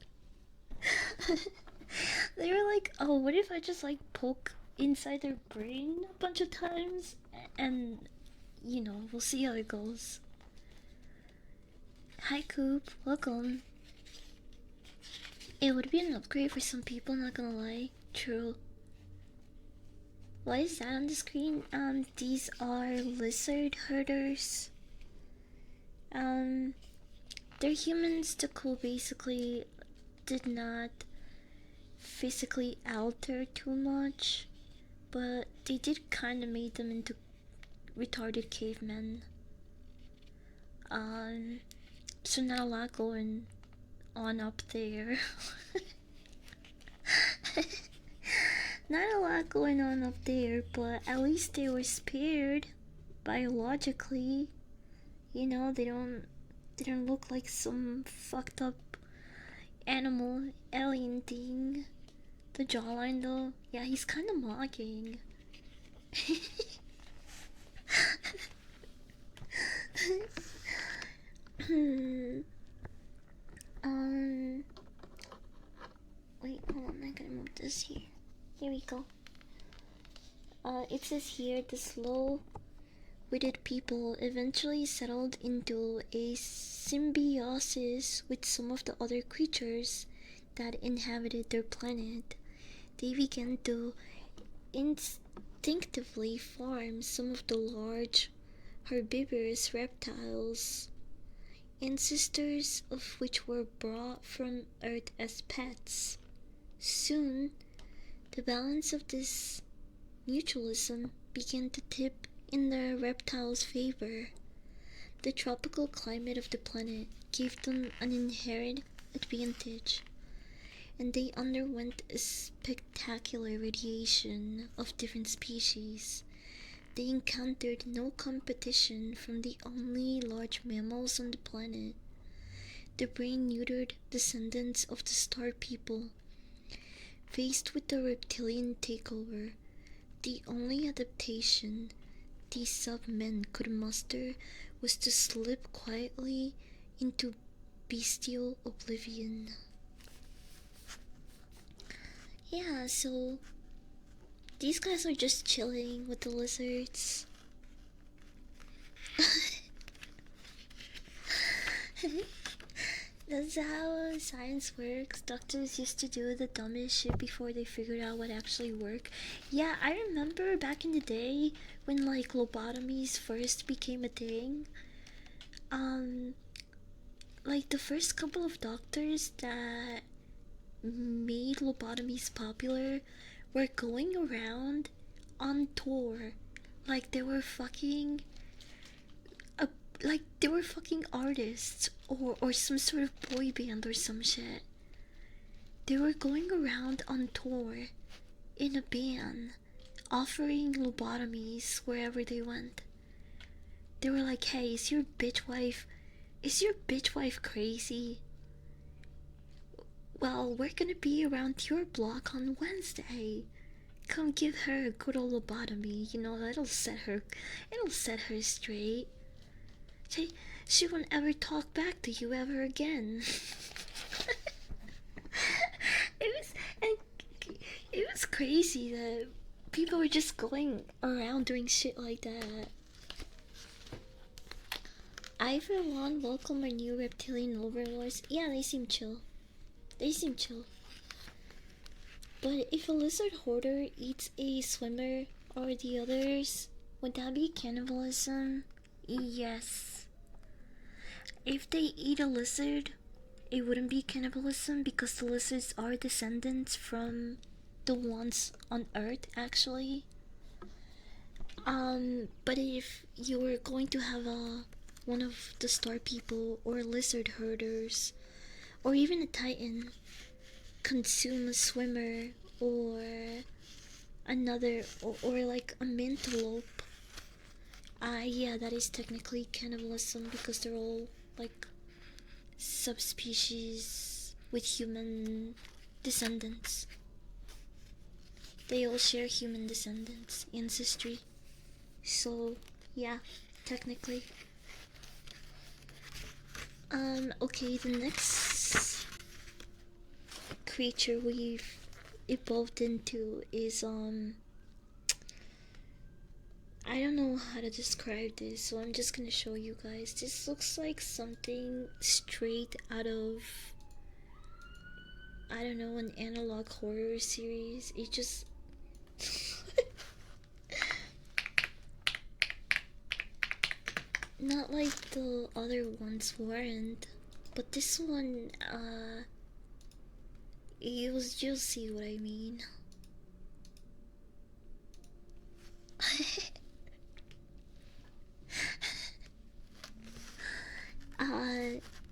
They were like, oh, what if I just like poke inside their brain a bunch of times and we'll see how it goes. Hi Coop, welcome. It would be an upgrade for some people, not gonna lie. True. What is that on the screen? These are lizard herders. They're humans. The cool basically did not physically alter too much, but they did kind of made them into retarded cavemen. So not a lot going on up there. Not a lot going on up there, but at least they were spared biologically. They don't look like some fucked up animal alien thing. The jawline though, yeah, he's kind of mocking. Wait, hold on, I'm gonna move this here. Here we go. It says here the slow-witted people eventually settled into a symbiosis with some of the other creatures that inhabited their planet. They began to instinctively farm some of the large herbivorous reptiles, ancestors of which were brought from Earth as pets. Soon, the balance of this mutualism began to tip in the reptiles' favor. The tropical climate of the planet gave them an inherent advantage, and they underwent a spectacular radiation of different species. They encountered no competition from the only large mammals on the planet, the brain-neutered descendants of the star people. Faced with the reptilian takeover, the only adaptation these sub-men could muster was to slip quietly into bestial oblivion. Yeah, so these guys are just chilling with the lizards. That's how science works. Doctors used to do the dumbest shit before they figured out what actually worked. Yeah, I remember back in the day when like lobotomies first became a thing. Um, like the first couple of doctors that made lobotomies popular were going around on tour like they were fucking a, like they were fucking artists or some sort of boy band or some shit. They were going around on tour in a band offering lobotomies wherever they went. They were like, hey, is your bitch wife crazy? Well, we're gonna be around your block on Wednesday. Come give her a good old lobotomy, you know, it'll set her straight. She won't ever talk back to you ever again. it was it was crazy that people were just going around doing shit like that. I for one welcome our new reptilian overlords. Yeah, they seem chill. But if a lizard hoarder eats a swimmer or the others, would that be cannibalism? Yes. If they eat a lizard, it wouldn't be cannibalism because the lizards are descendants from the ones on Earth, actually. But if you were going to have one of the star people or lizard herders or even a titan consume a swimmer or another or like a mintelope, yeah, that is technically cannibalism because they're all like subspecies with human descendants. They all share human descendants ancestry, so yeah, technically. Okay, the next creature we've evolved into is I don't know how to describe this, so I'm just gonna show you guys. This looks like something straight out of, I don't know, an analog horror series. It just not like the other ones weren't, but this one, you'll see what I mean.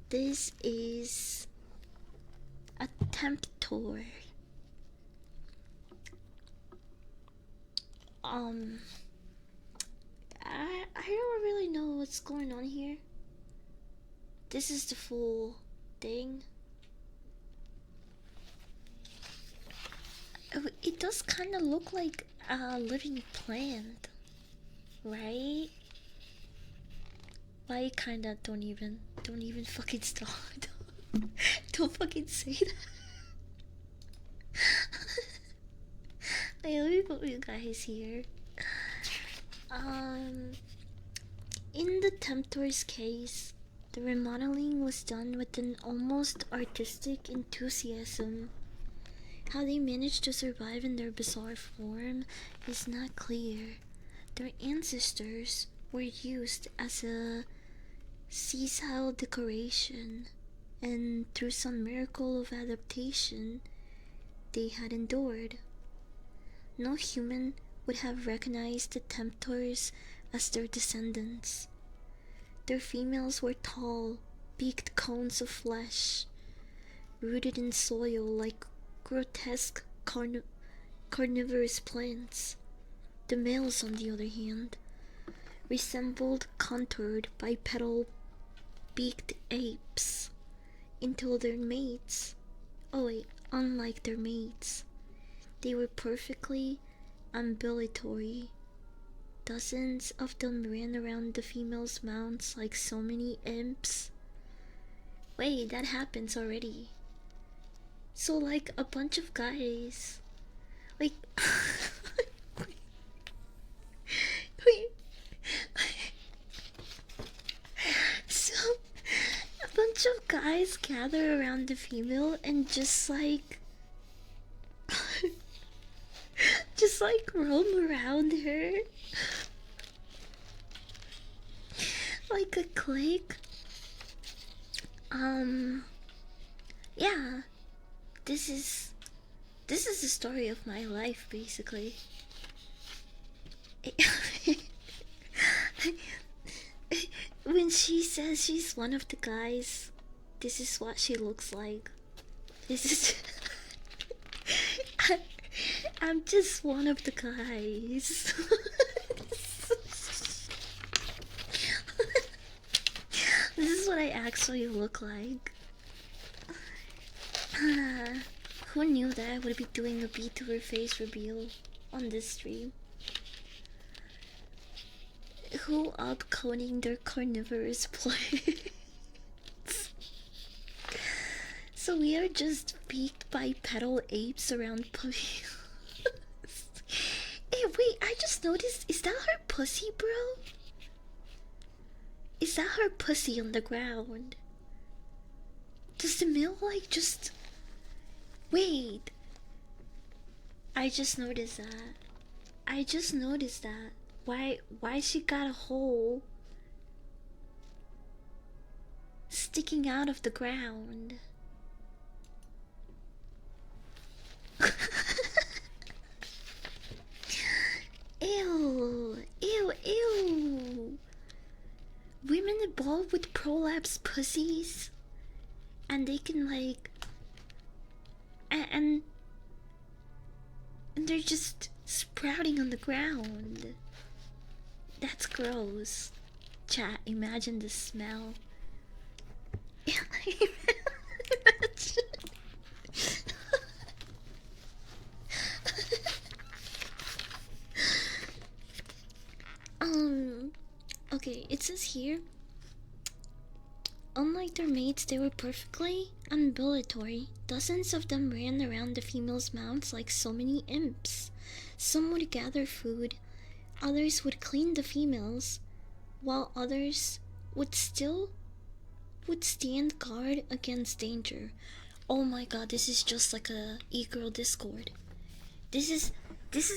This is a temptor. I don't really know what's going on here. This is the full thing. It does kind of look like a living plant, right? Why kinda don't even fucking start. Don't fucking say that. Wait, let me put you guys here. In the Temptor's case, the remodeling was done with an almost artistic enthusiasm. How they managed to survive in their bizarre form is not clear. Their ancestors were used as a seaside decoration, and through some miracle of adaptation they had endured. No human would have recognized the Temptors as their descendants. Their females were tall, beaked cones of flesh, rooted in soil like grotesque carnivorous plants. The males, on the other hand, resembled contoured bipedal beaked apes until their mates. Oh wait, unlike their mates, they were perfectly ambulatory. Dozens of them ran around the females' mounts like so many imps. Wait, that happens already. So like a bunch of guys, like wait. So a bunch of guys gather around the female and just like just like roam around her like a clique. Yeah, this is the story of my life basically. When she says she's one of the guys, this is what she looks like. This is I'm just one of the guys. This is what I actually look like. Who knew that I would be doing a VTuber face reveal on this stream? Who upcoding their carnivorous plates? So we are just beaked by petal apes around puppies. Hey, wait, I just noticed, is that her pussy, bro? Is that her pussy on the ground? Does the male like just... Wait. I just noticed that. I just noticed that. Why she got a hole sticking out of the ground? Ew, ew, ew. Women involved with prolapse pussies, and they can like, and they're just sprouting on the ground. That's gross. Chat, imagine the smell. Okay, it says here, unlike their mates, they were perfectly ambulatory. Dozens of them ran around the females' mouths like so many imps. Some would gather food, others would clean the females, while others would stand guard against danger. Oh my god, this is just like a e-girl Discord. This is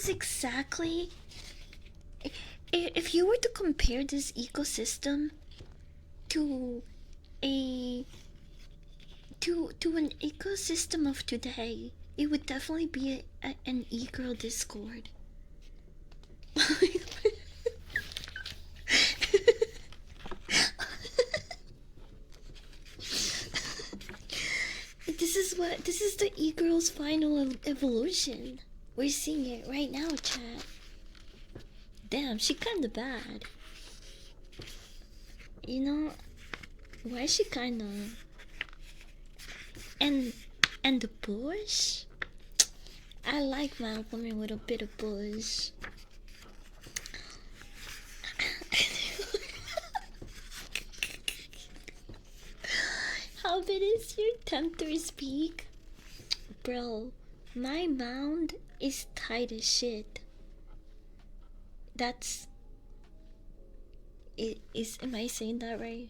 exactly... If you were to compare this ecosystem to an ecosystem of today, it would definitely be an e-girl Discord. This is the e-girl's final evolution. We're seeing it right now, chat. Damn, she kinda bad. You know, why is she kinda... And the bush? I like my woman with a bit of bush. How big is your tempter's peak? Bro, my mound is tight as shit. That's... am I saying that right?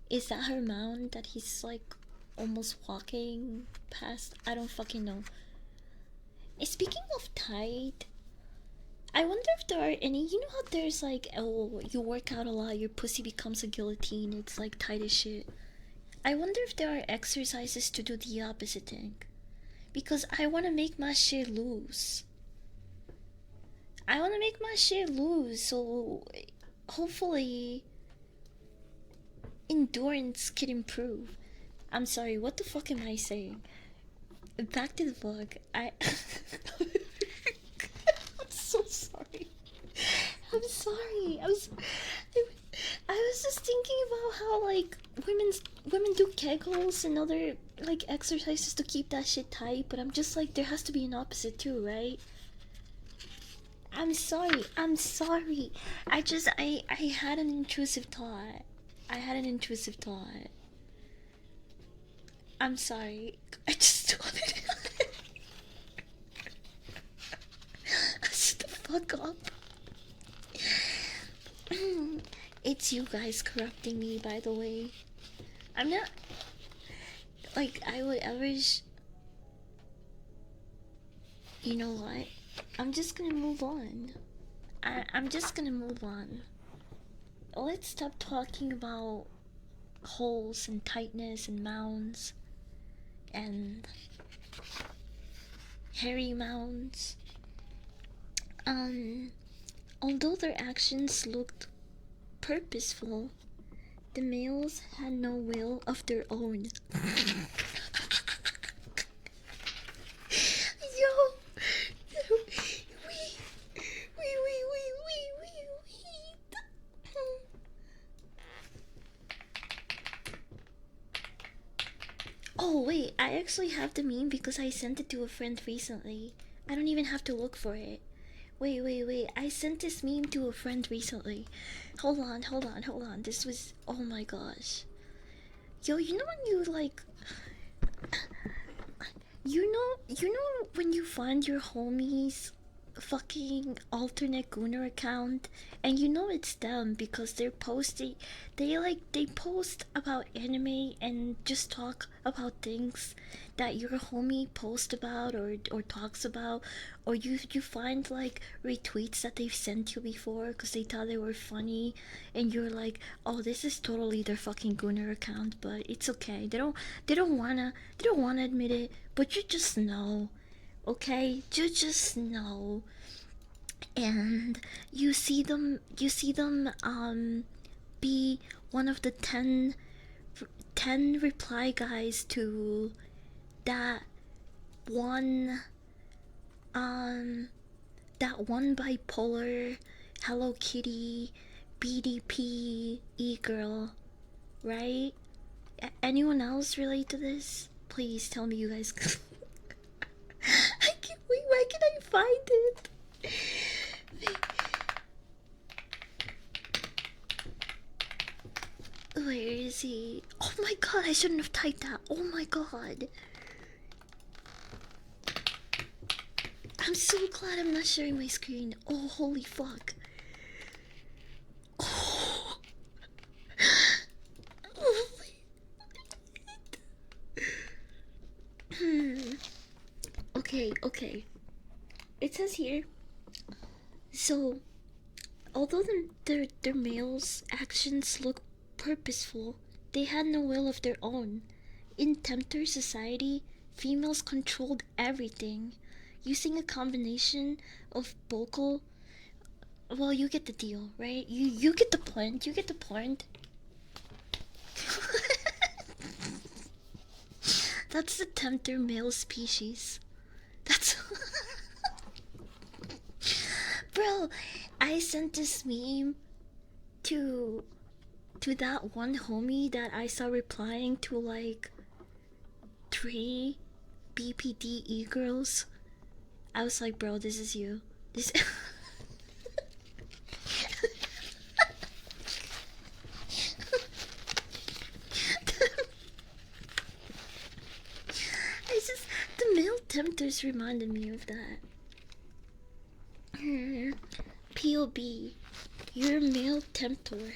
Is that her mound that he's like almost walking past? I don't fucking know. Speaking of tight, I wonder if there are any... You know how there's like, oh, you work out a lot, your pussy becomes a guillotine, it's like tight as shit. I wonder if there are exercises to do the opposite thing. Because I want to make my shit loose. I want to make my shit loose, so hopefully endurance can improve. I'm sorry, what the fuck am I saying? Back to the book. I'm so sorry. I'm sorry. I was just thinking about how like women do kegels and other like exercises to keep that shit tight, but I'm just like, there has to be an opposite too, right? I'm sorry. I had an intrusive thought. I'm sorry. I just wanted shut the fuck up. It's you guys corrupting me, by the way. I'm not like I would ever. You know what? I'm just gonna move on. I'm just gonna move on. Let's stop talking about holes and tightness and mounds and hairy mounds. Although their actions looked purposeful, the males had no will of their own. Yo, Oh wait, I actually have the meme because I sent it to a friend recently. I don't even have to look for it. Wait. I sent this meme to a friend recently. Hold on. This was. Oh my gosh. Yo, you know when you like. You know when you find your homies fucking alternate Gunner account and you know it's them because they're posting they post about anime and just talk about things that your homie posts about or talks about, or you find like retweets that they've sent you before because they thought they were funny and you're like, oh, this is totally their fucking Gunner account, but it's okay, they don't wanna admit it, but you just know. Okay, you just know. And you see them be one of the 10 reply guys to that one um that one bipolar Hello Kitty BDP e-girl, right? Anyone else relate to this? Please tell me you guys. I can't wait. Why can I find it? Where is he? Oh my god, I shouldn't have typed that. Oh my god. I'm so glad I'm not sharing my screen. Oh, holy fuck. Oh. Oh okay. It says here. So, although their males' actions look purposeful, they had no will of their own. In Tempter society, females controlled everything, using a combination of vocal. Well, you get the deal, right? You get the point. You get the point. That's the Tempter male species. That's. Bro, I sent this meme to that one homie that I saw replying to like 3 BPDE girls. I was like, bro, this is you. This. The male tempters reminded me of that. POB, you're a male tempter.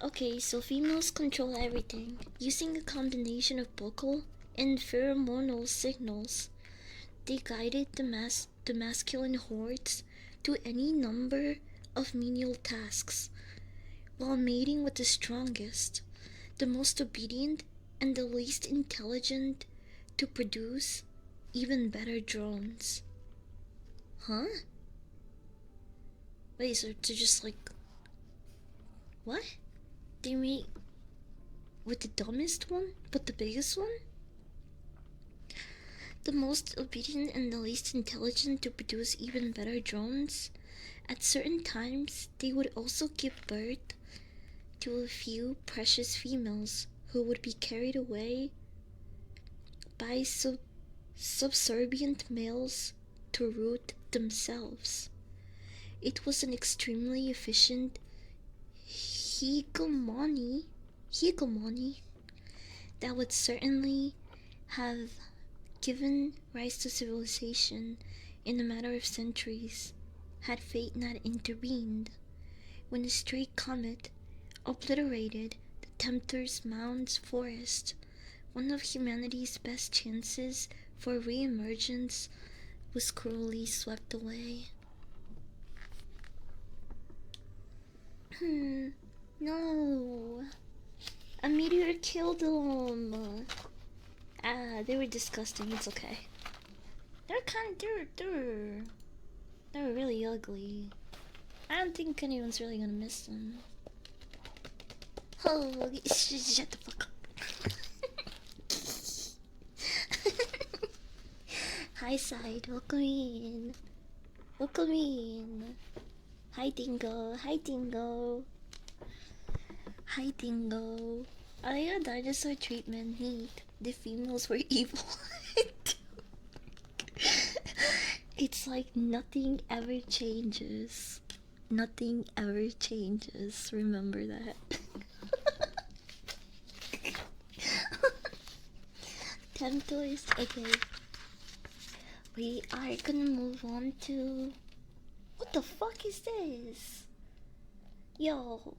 Okay, so females control everything, using a combination of vocal and pheromonal signals. They guided the masculine hordes to any number of menial tasks, while mating with the strongest, the most obedient, and the least intelligent to produce even better drones. Huh? Wait, so they're just like. What? They mate with the dumbest one, but the biggest one? The most obedient and the least intelligent to produce even better drones? At certain times, they would also give birth to a few precious females who would be carried away by subservient males to root themselves. It was an extremely efficient hegemony that would certainly have given rise to civilization in a matter of centuries had fate not intervened. when a stray comet obliterated the Tempter's Mound's forest. One of humanity's best chances for re-emergence was cruelly swept away. No. A meteor killed them. They were disgusting. It's okay. They're really ugly. I don't think anyone's really gonna miss them. Oh, shut the fuck up. Hi, Side. Welcome in. Welcome in. Hi, Dingo. Hi, Dingo. Hi, Dingo. I got dinosaur treatment. Neat. The females were evil. It's like nothing ever changes. Nothing ever changes. Remember that. Temptoys. Okay. We are gonna move on to. What the fuck is this? Yo.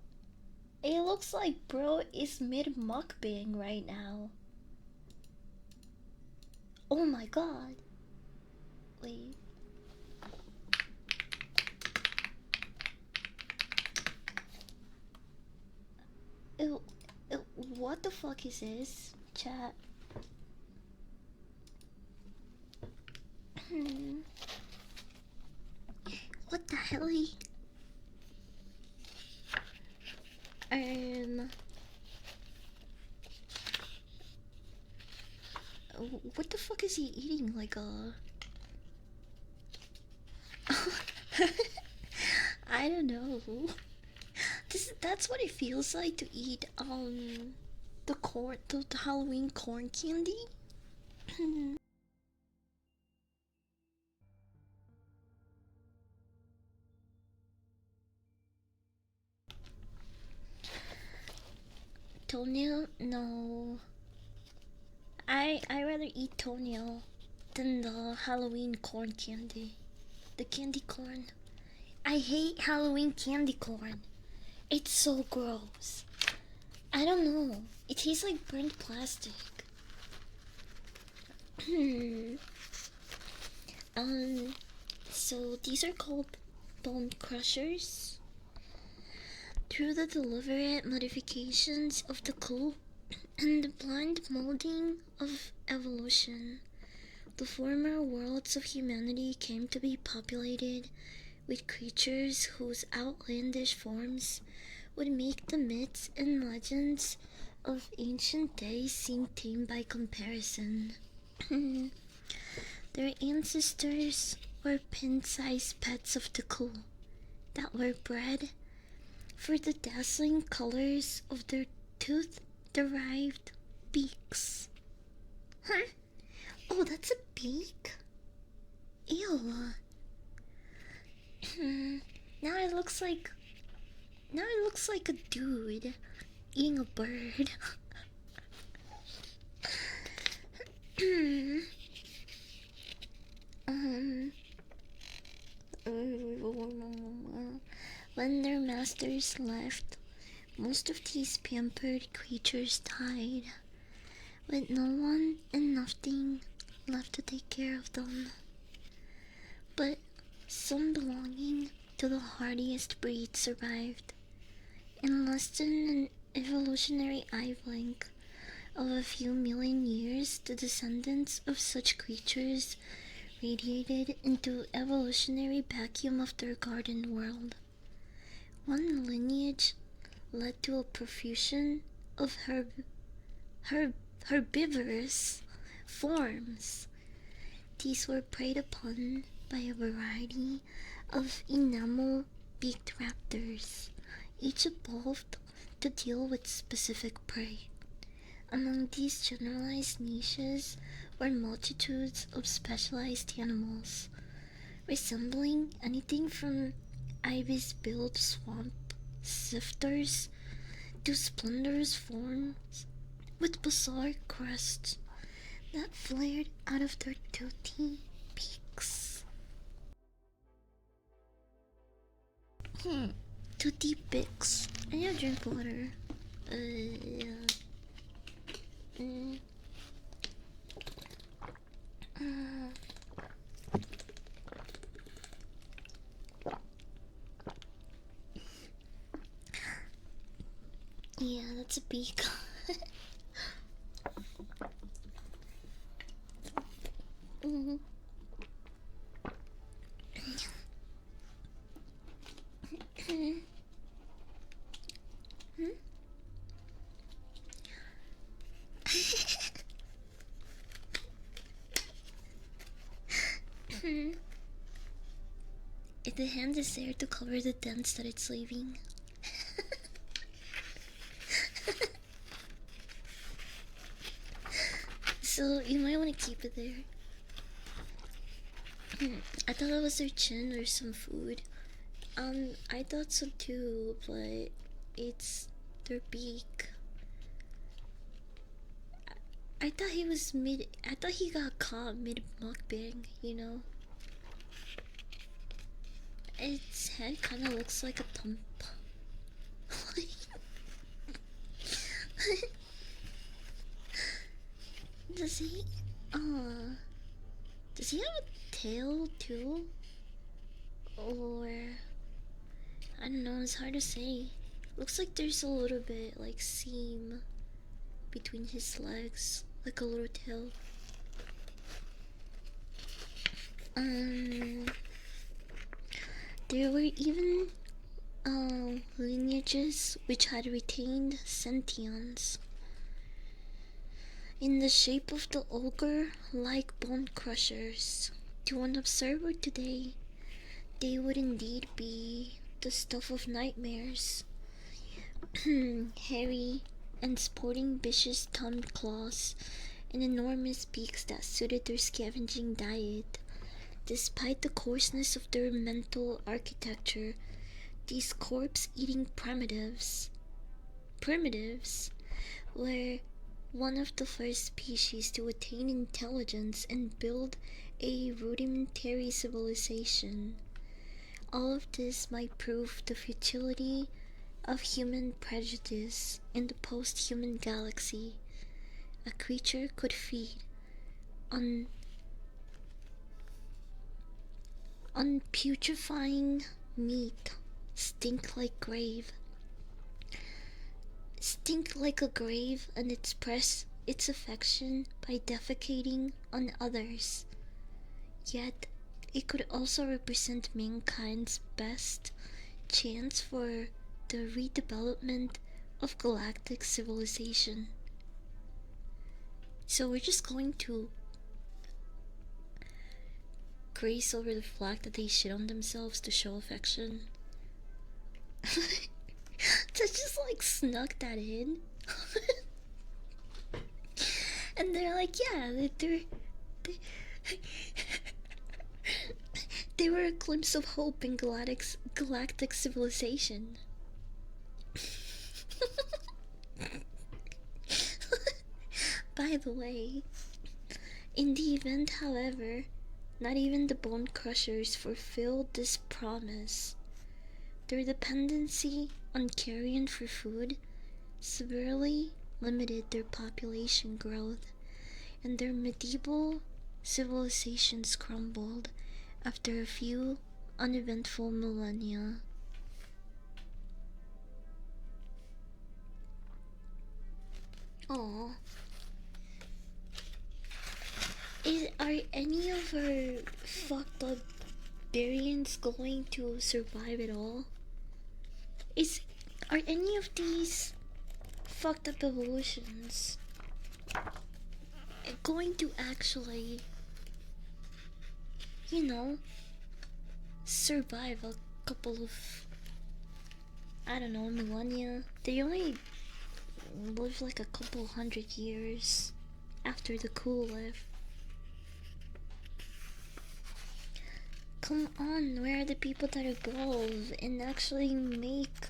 It looks like bro is mid mukbang right now. Oh my god. Wait. Ew, what the fuck is this? Chat. What the hell? What the fuck is he eating? Like a... I don't know. That's what it feels like to eat the Halloween corn candy. Toenail? No. I rather eat toenail than the Halloween corn candy. The candy corn. I hate Halloween candy corn. It's so gross. I don't know. It tastes like burnt plastic. So these are called bone crushers. Through the deliberate modifications of the cool and the blind molding of evolution, the former worlds of humanity came to be populated with creatures whose outlandish forms would make the myths and legends of ancient days seem tame by comparison. Their ancestors were pin-sized pets of the cool that were bred for the dazzling colors of their tooth-derived beaks. Huh? Oh, that's a beak? Ew. Now it looks like a dude eating a bird. When their masters left, most of these pampered creatures died, with no one and nothing left to take care of them. But some belonging to the hardiest breed survived. In less than an evolutionary eye blink of a few million years, the descendants of such creatures radiated into evolutionary vacuum of their garden world. One lineage led to a profusion of herbivorous forms. These were preyed upon by a variety of enamel-beaked raptors, each evolved to deal with specific prey. Among these generalized niches were multitudes of specialized animals, resembling anything from ibis-billed swamp sifters to splendorous forms with bizarre crusts that flared out of their toothy beaks. Two deep picks. I need to drink water. Yeah. Mm. Yeah, that's a beak. Mm-hmm. If the hand is there to cover the dents that it's leaving. So you might want to keep it there. I thought it was their chin or some food. I thought so too, but it's their beak. I thought he was mid. I thought he got caught mid mukbang. You know. Its head kind of looks like a thump. Does he? Does he have a tail too? Or I don't know. It's hard to say. Looks like there's a little bit like seam between his legs, like a little tail. There were even lineages which had retained sentience in the shape of the ogre-like bone crushers. To an observer today, they would indeed be the stuff of nightmares. Hairy and sporting vicious thumbed claws and enormous beaks that suited their scavenging diet. Despite the coarseness of their mental architecture, these corpse-eating primitives were one of the first species to attain intelligence and build a rudimentary civilization. All of this might prove the futility of human prejudice in the post-human galaxy. A creature could feed on putrefying meat, stink like a grave, and express its affection by defecating on others. Yet, it could also represent mankind's best chance for the redevelopment of galactic civilization. So we're just going to grace over the fact that they shit on themselves to show affection. To just like snuck that in. And they're like, yeah, they were a glimpse of hope in galactic civilization. By the way, in the event, however, not even the bone crushers fulfilled this promise. Their dependency on carrion for food severely limited their population growth, and their medieval civilizations crumbled after a few uneventful millennia. Aww. Are any of our fucked up variants going to survive at all? Are any of these fucked up evolutions going to actually, you know, survive a couple of, I don't know, millennia? They only live like a couple 100 years after the cool life. Come on, where are the people that evolve and actually make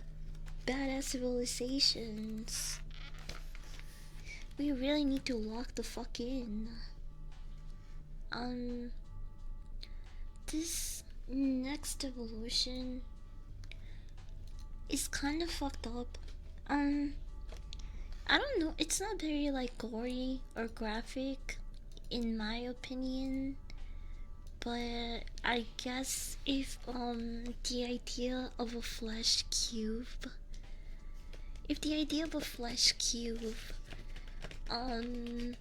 badass civilizations? We really need to lock the fuck in. This next evolution is kind of fucked up. Um, I don't know. It's not very like gory or graphic, in my opinion. But I guess if the idea of a flesh cube, if the idea of a flesh cube um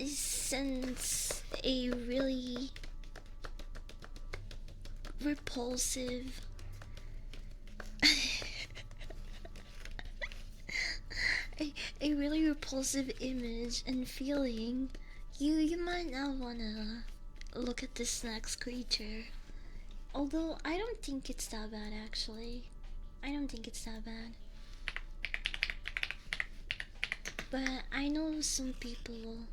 sends a really repulsive a really repulsive image and feeling, you might not wanna look at this next creature. Although I don't think it's that bad actually. I don't think it's that bad. But I know some people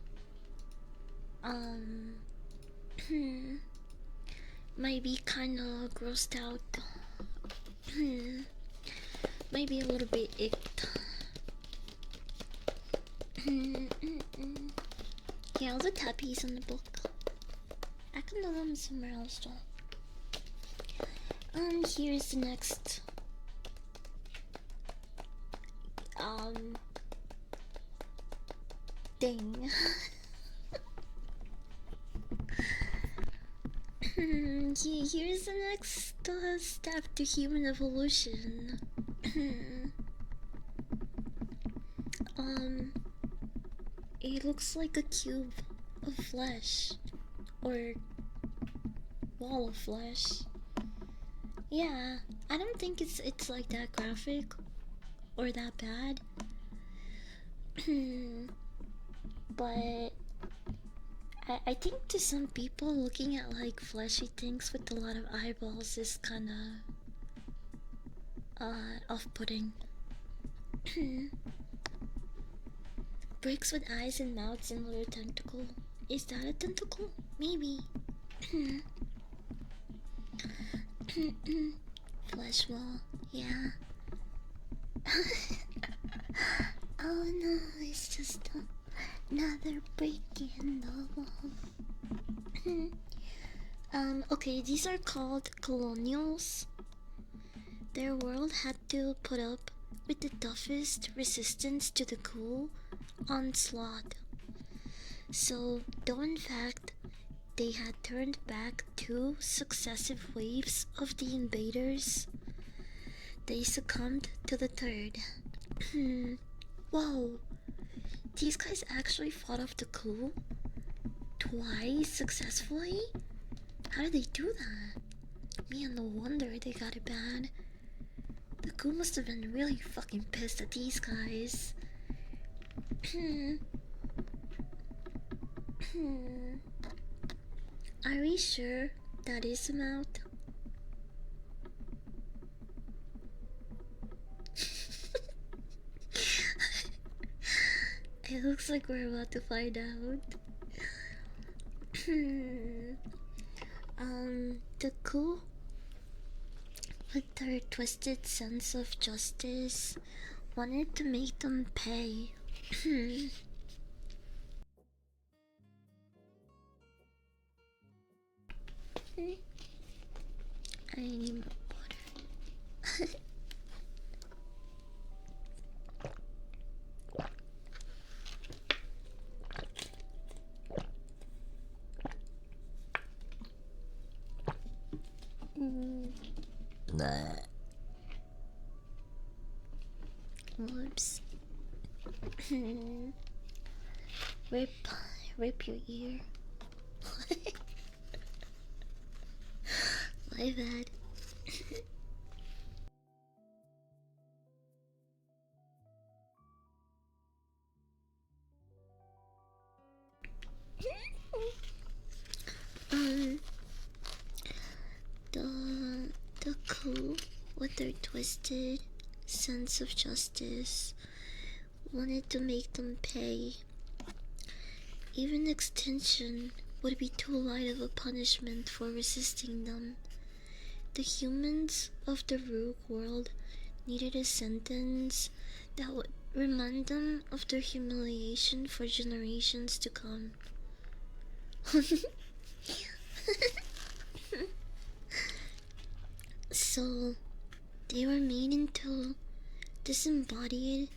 might be kinda grossed out. Might be a little bit icked. Yeah, all the tappies in the book. I can know them somewhere else though. Here's the next thing. Here's the next step to human evolution. It looks like a cube of flesh, or wall of flesh. Yeah, I don't think it's like that graphic or that bad. But I think to some people, looking at like fleshy things with a lot of eyeballs is kinda off-putting. Bricks with eyes and mouths and little tentacle. Is that a tentacle? Maybe. Flesh wall, yeah. Oh no, it's just another break in the wall. Okay, these are called colonials. Their world had to put up with the toughest resistance to the cool onslaught. So, though in fact they had turned back 2 successive waves of the invaders, they succumbed to the 3rd. Whoa, these guys actually fought off the coup twice successfully? How did they do that? Man, no wonder they got it bad. The coup must have been really fucking pissed at these guys. Are we sure that is a mouth? It looks like we're about to find out. The coup, with their twisted sense of justice, wanted to make them pay. I need more water. Whoops. Rip your ear. My bad. The coup, with their twisted sense of justice, wanted to make them pay. Even extinction would be too light of a punishment for resisting them. The humans of the Rook world needed a sentence that would remind them of their humiliation for generations to come. So they were made into disembodied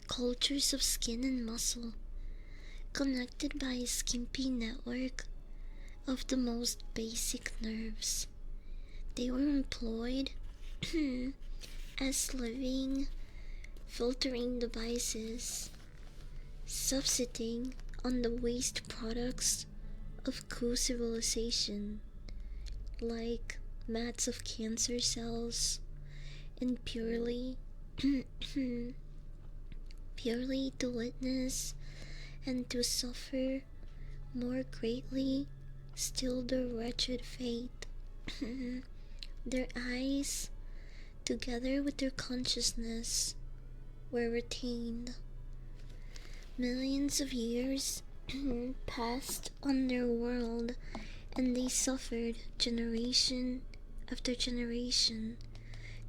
cultures of skin and muscle, connected by a skimpy network of the most basic nerves. They were employed as living, filtering devices, subsisting on the waste products of co-civilization, like mats of cancer cells, and purely to witness and to suffer more greatly still their wretched fate. Their eyes, together with their consciousness, were retained. Millions of years passed on their world, and they suffered generation after generation.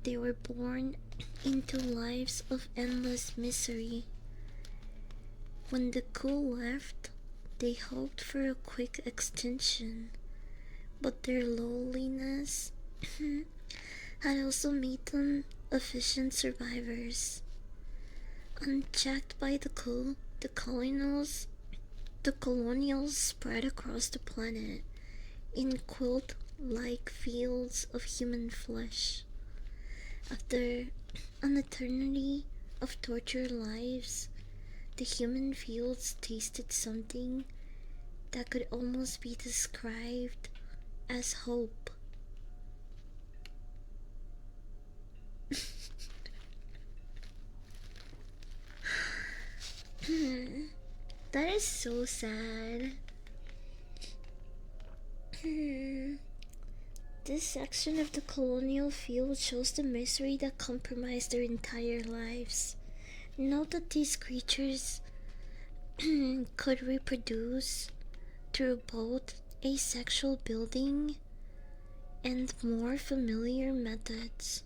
They were born into lives of endless misery. When the coup left, they hoped for a quick extinction, but their lowliness had also made them efficient survivors. Unchecked by the coup, the colonials spread across the planet in quilt-like fields of human flesh. After an eternity of tortured lives, the human fields tasted something that could almost be described as hope. That is so sad. This section of the colonial field shows the misery that compromised their entire lives. Note that these creatures could reproduce through both asexual building and more familiar methods.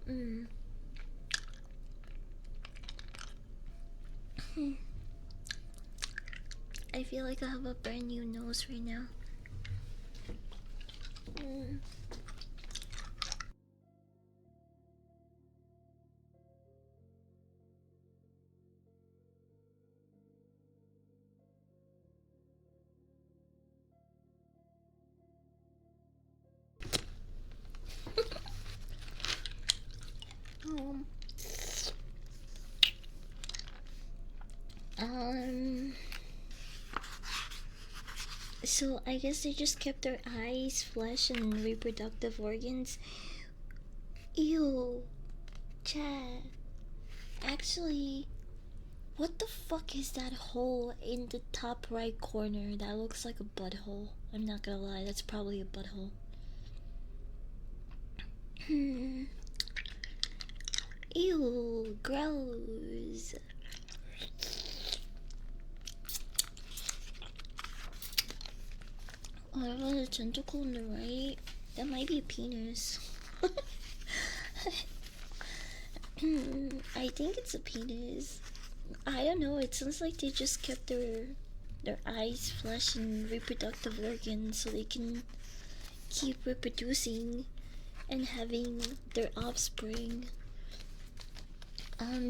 Mm. I feel like I have a brand new nose right now. Mm. Um, um, so I guess they just kept their eyes, flesh, and reproductive organs. Ew, Chad. Actually, what the fuck is that hole in the top right corner? That looks like a butthole. I'm not gonna lie, that's probably a butthole. Ew, gross. Oh, I got a tentacle on the right. That might be a penis. I think it's a penis. I don't know. It sounds like they just kept their eyes, flesh, and reproductive organs so they can keep reproducing and having their offspring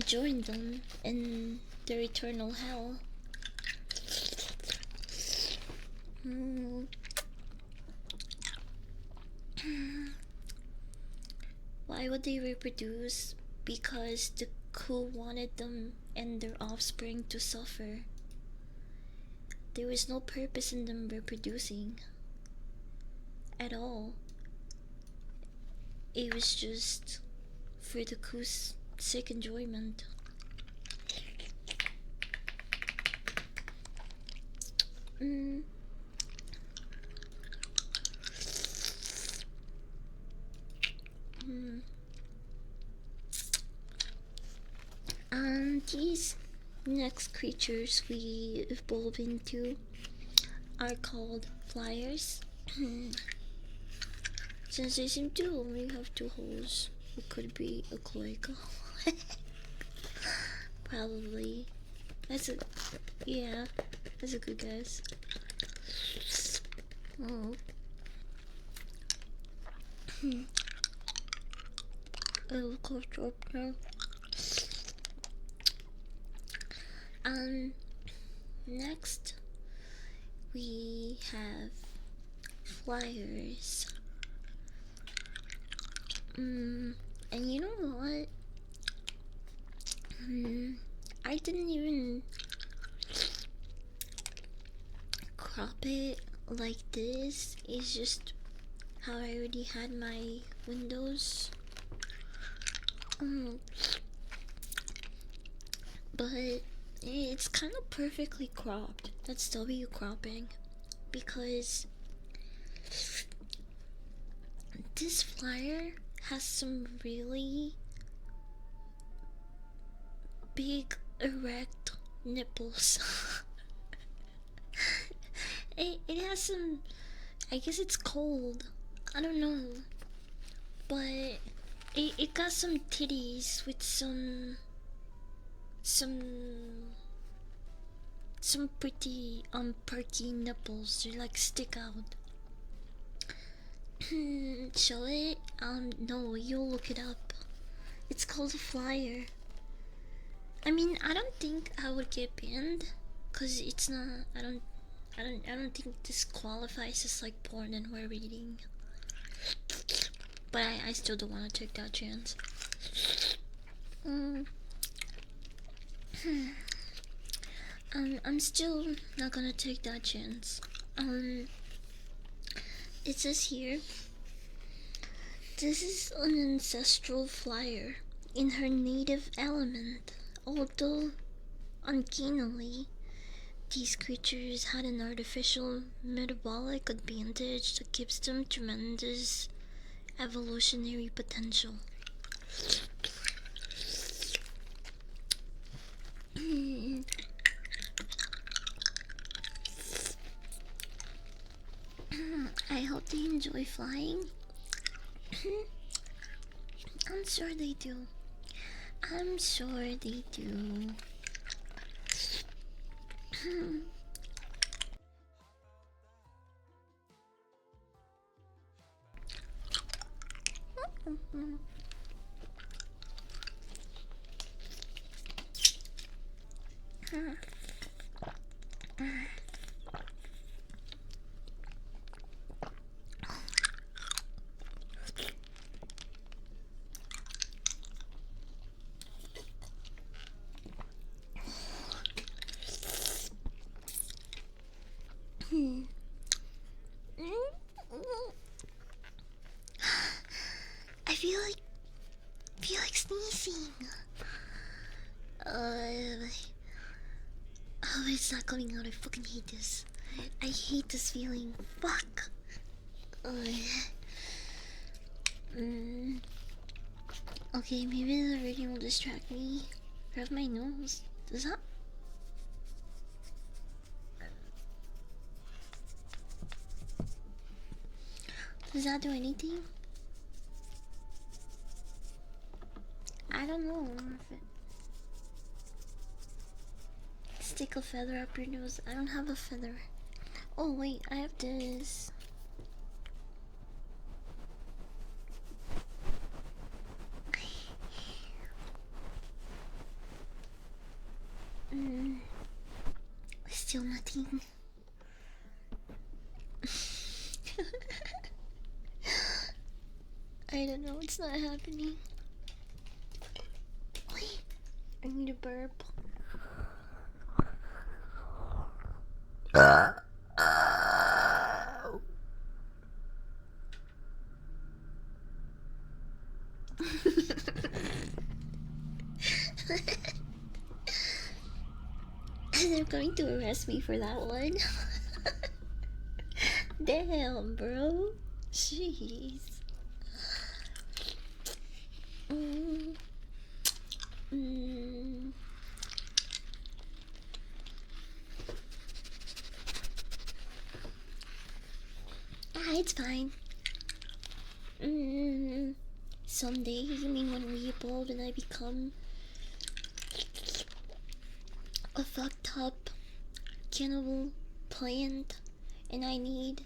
join them in their eternal hell. Mm. Why would they reproduce? Because the coup wanted them and their offspring to suffer. There was no purpose in them reproducing at all. It was just for the coup's sick enjoyment. Mm. Mm. These next creatures we evolve into are called flyers. Since they seem to only have two holes, it could be a cloaca. Probably. That's a yeah. That's a good guess. Oh. Oh, coughed up now. Next we have flyers. And you know what? I didn't even crop it like this. It's just how I already had my windows. But it's kind of perfectly cropped. That's W cropping, because this flyer has some really big erect nipples. it has some, I guess it's cold, I don't know, but it got some titties with some pretty perky nipples. They like stick out. Show it? No, you'll look it up. It's called a flyer. I mean, I don't think I would get banned, cause it's not. I don't think this qualifies as like porn and we're reading. But I still don't want to take that chance. I'm still not gonna take that chance. It says here, this is an ancestral flyer in her native element. Although uncannily, these creatures had an artificial metabolic advantage that gives them tremendous evolutionary potential. I hope they enjoy flying. I'm sure they do. I'm sure they do. I feel like sneezing. Oh, it's not coming out. I fucking hate this. I hate this feeling. Fuck. Okay, maybe the reading will distract me. Grab my nose. Does that? Does that do anything? I don't know. Stick a feather up your nose. I don't have a feather. Oh wait, I have this. Still nothing. I don't know, it's not happening. Wait, I need a burp. They're going to arrest me for that one. Damn, bro. Jeez. It's fine. Someday, you mean when we evolve and I become a fucked up cannibal plant and I need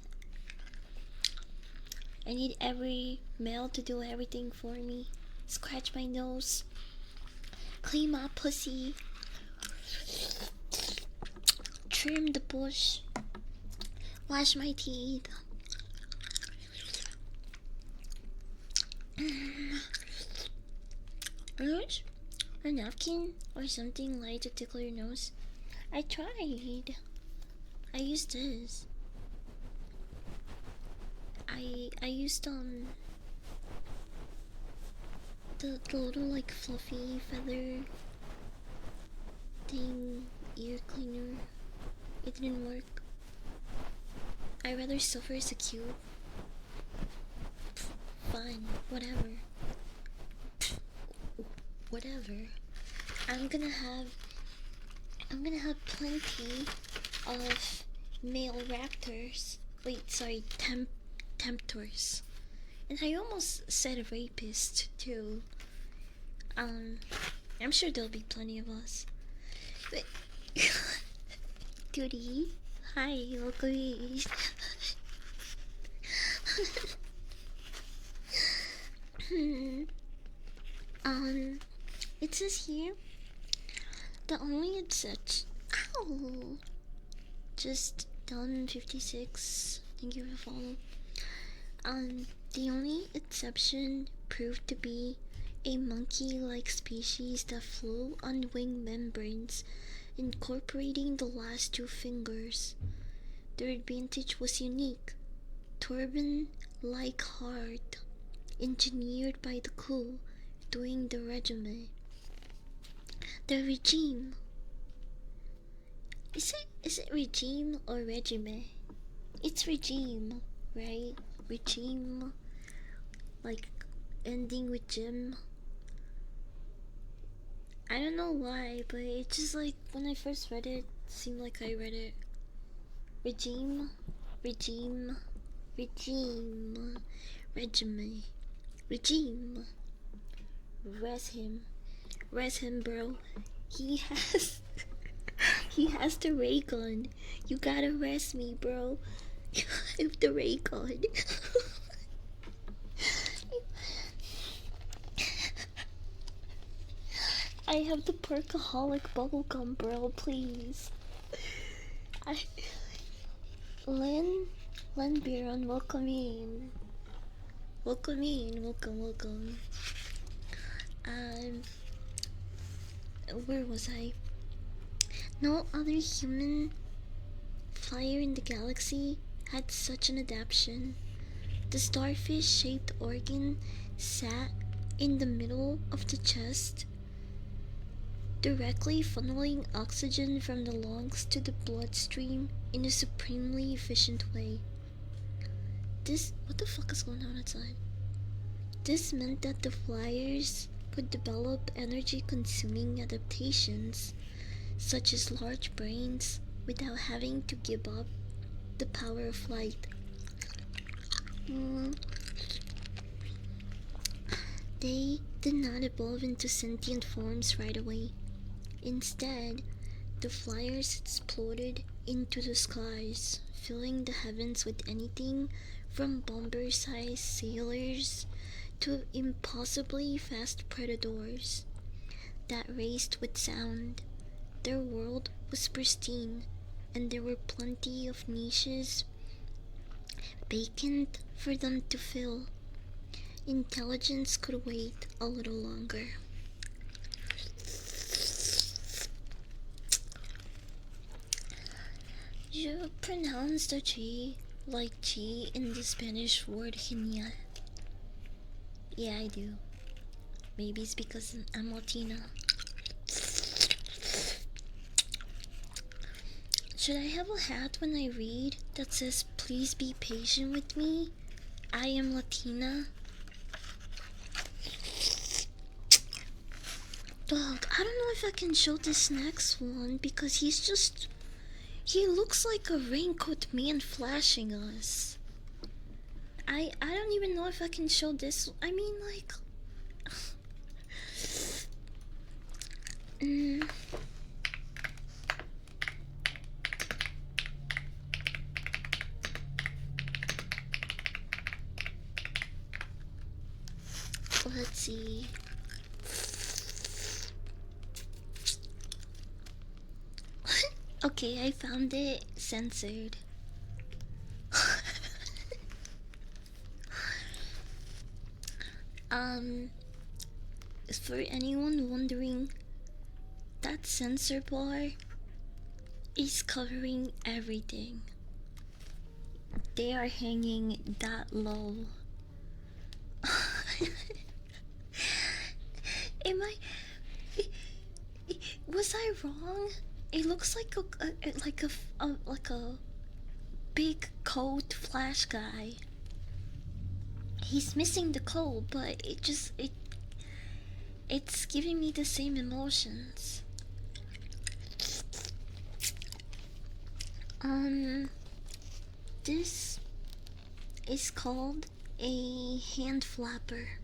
every male to do everything for me. Scratch my nose, clean my pussy, trim the bush, wash my teeth. A napkin or something light to tickle your nose. I tried. I used this. I used the little like fluffy feather thing ear cleaner. It didn't work. I rather suffer as a cube. Fine, whatever. Whatever. I'm gonna have plenty of male raptors. Wait, sorry, temptors. And I almost said rapist too. I'm sure there'll be plenty of us. But Duty, hi, welcome. It says here the only exception. Ow! Just done 56. Thank you for following. The only exception proved to be a monkey-like species that flew on wing membranes, incorporating the last two fingers. Their advantage was unique. Turban-like heart, engineered by the crew during the regime. The regime. Is it regime or regime? It's regime, right? Regime, like ending with Jim. I don't know why, but it just like when I first read it, seemed like I read it. Regime, regime, regime, regime, regime. Rest him. Rest him, bro. He has he has the ray gun. You gotta rest me, bro. With the ray gun. I have the perkaholic bubblegum, bro, please. I Lynn Biron, welcome in. Welcome in, welcome. Where was I? No other human flyer in the galaxy had such an adaptation. The starfish-shaped organ sat in the middle of the chest, directly funneling oxygen from the lungs to the bloodstream in a supremely efficient way. What the fuck is going on outside? This meant that the flyers could develop energy-consuming adaptations, such as large brains, without having to give up the power of flight. They did not evolve into sentient forms right away. Instead, the flyers exploded into the skies, filling the heavens with anything from bomber-sized sailors to impossibly fast predators that raced with sound. Their world was pristine, and there were plenty of niches vacant for them to fill. Intelligence could wait a little longer. You pronounce the G like G in the Spanish word genial. Yeah, I do. Maybe it's because I'm Latina. Should I have a hat when I read that says, "Please be patient with me, I am Latina"? Dog, I don't know if I can show this next one because he looks like a raincoat man flashing us. I don't even know if I can show this. I mean, like... Let's see. Okay, I found it censored. For anyone wondering, that censor bar is covering everything. They are hanging that low. Was I wrong? It looks like a big coat flash guy. He's missing the coat, but it's giving me the same emotions. This is called a hand flapper.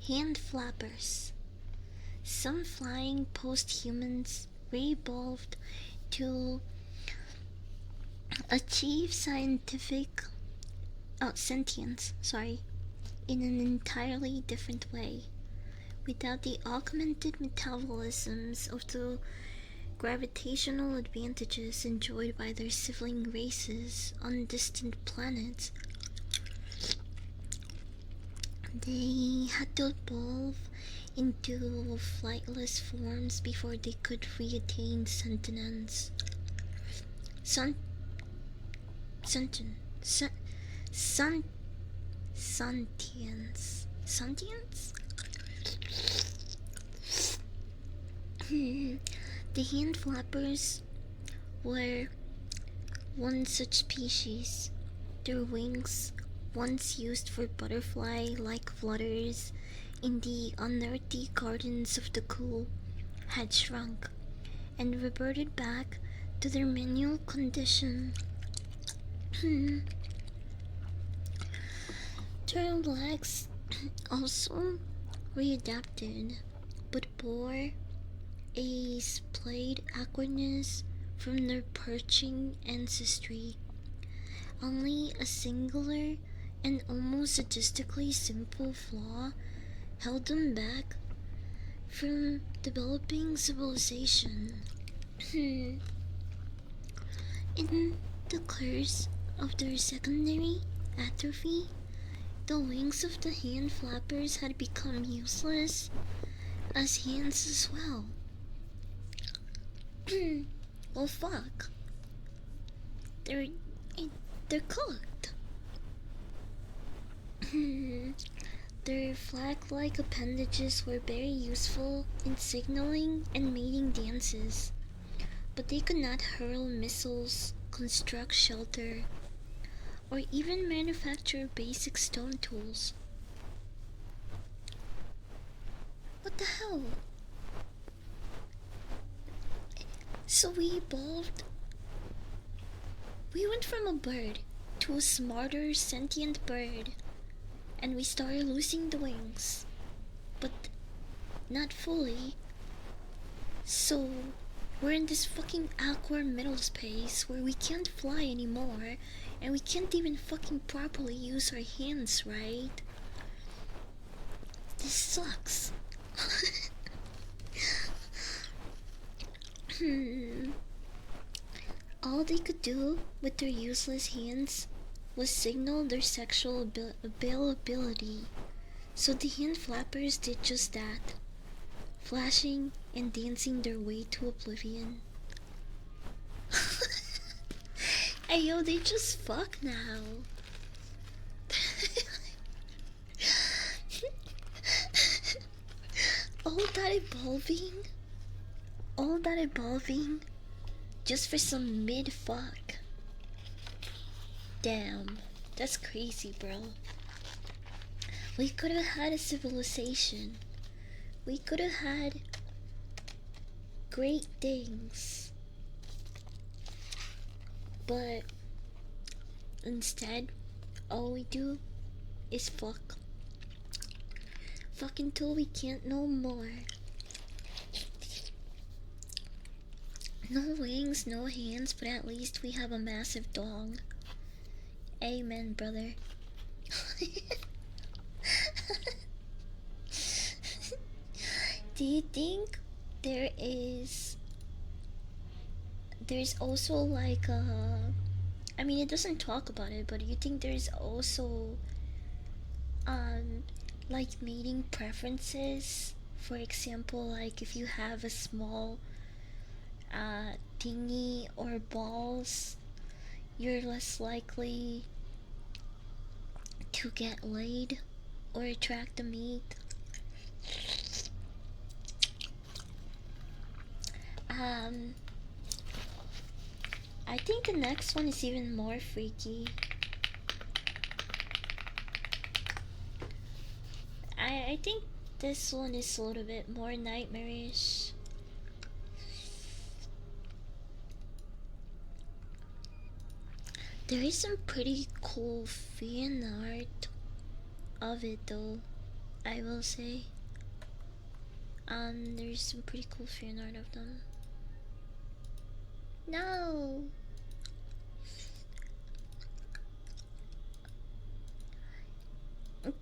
Hand flappers. Some flying post-humans re-evolved to achieve sentience, in an entirely different way, without the augmented metabolisms of the gravitational advantages enjoyed by their sibling races on distant planets. They had to evolve into flightless forms before they could reattain sentience. Sentience? The hand flappers were one such species. Their wings, once used for butterfly-like flutters in the unearthly gardens of the cool, had shrunk and reverted back to their manual condition. Their legs also readapted, but bore a splayed awkwardness from their perching ancestry. Only a singular and almost sadistically simple flaw held them back from developing civilization. In the course of their secondary atrophy, the wings of the hand flappers had become useless as hands as well. Well, fuck. They're they're cooked. Their flag-like appendages were very useful in signaling and mating dances, but they could not hurl missiles, construct shelter, or even manufacture basic stone tools. What the hell? So we evolved. We went from a bird to a smarter, sentient bird, and we started losing the wings. But not fully. So we're in this fucking awkward middle space where we can't fly anymore, and we can't even fucking properly use our hands, right? This sucks. All they could do with their useless hands was signal their sexual availability, so the hand flappers did just that, flashing and dancing their way to oblivion. Ayo, they just fuck now. all that evolving just for some mid-fuck. Damn, that's crazy, bro. We could have had a civilization. We could have had great things. But instead, all we do is fuck. Fuck until we can't no more. No wings, no hands, but at least we have a massive dong. Amen, brother. Do you think there's also like I mean, it doesn't talk about it, but do you think there's also like mating preferences? For example, like if you have a small thingy or balls, you're less likely to get laid or attract a mate. I think the next one is even more freaky. I think this one is a little bit more nightmarish. There is some pretty cool fan art of it though, I will say. There's some pretty cool fan art of them. No!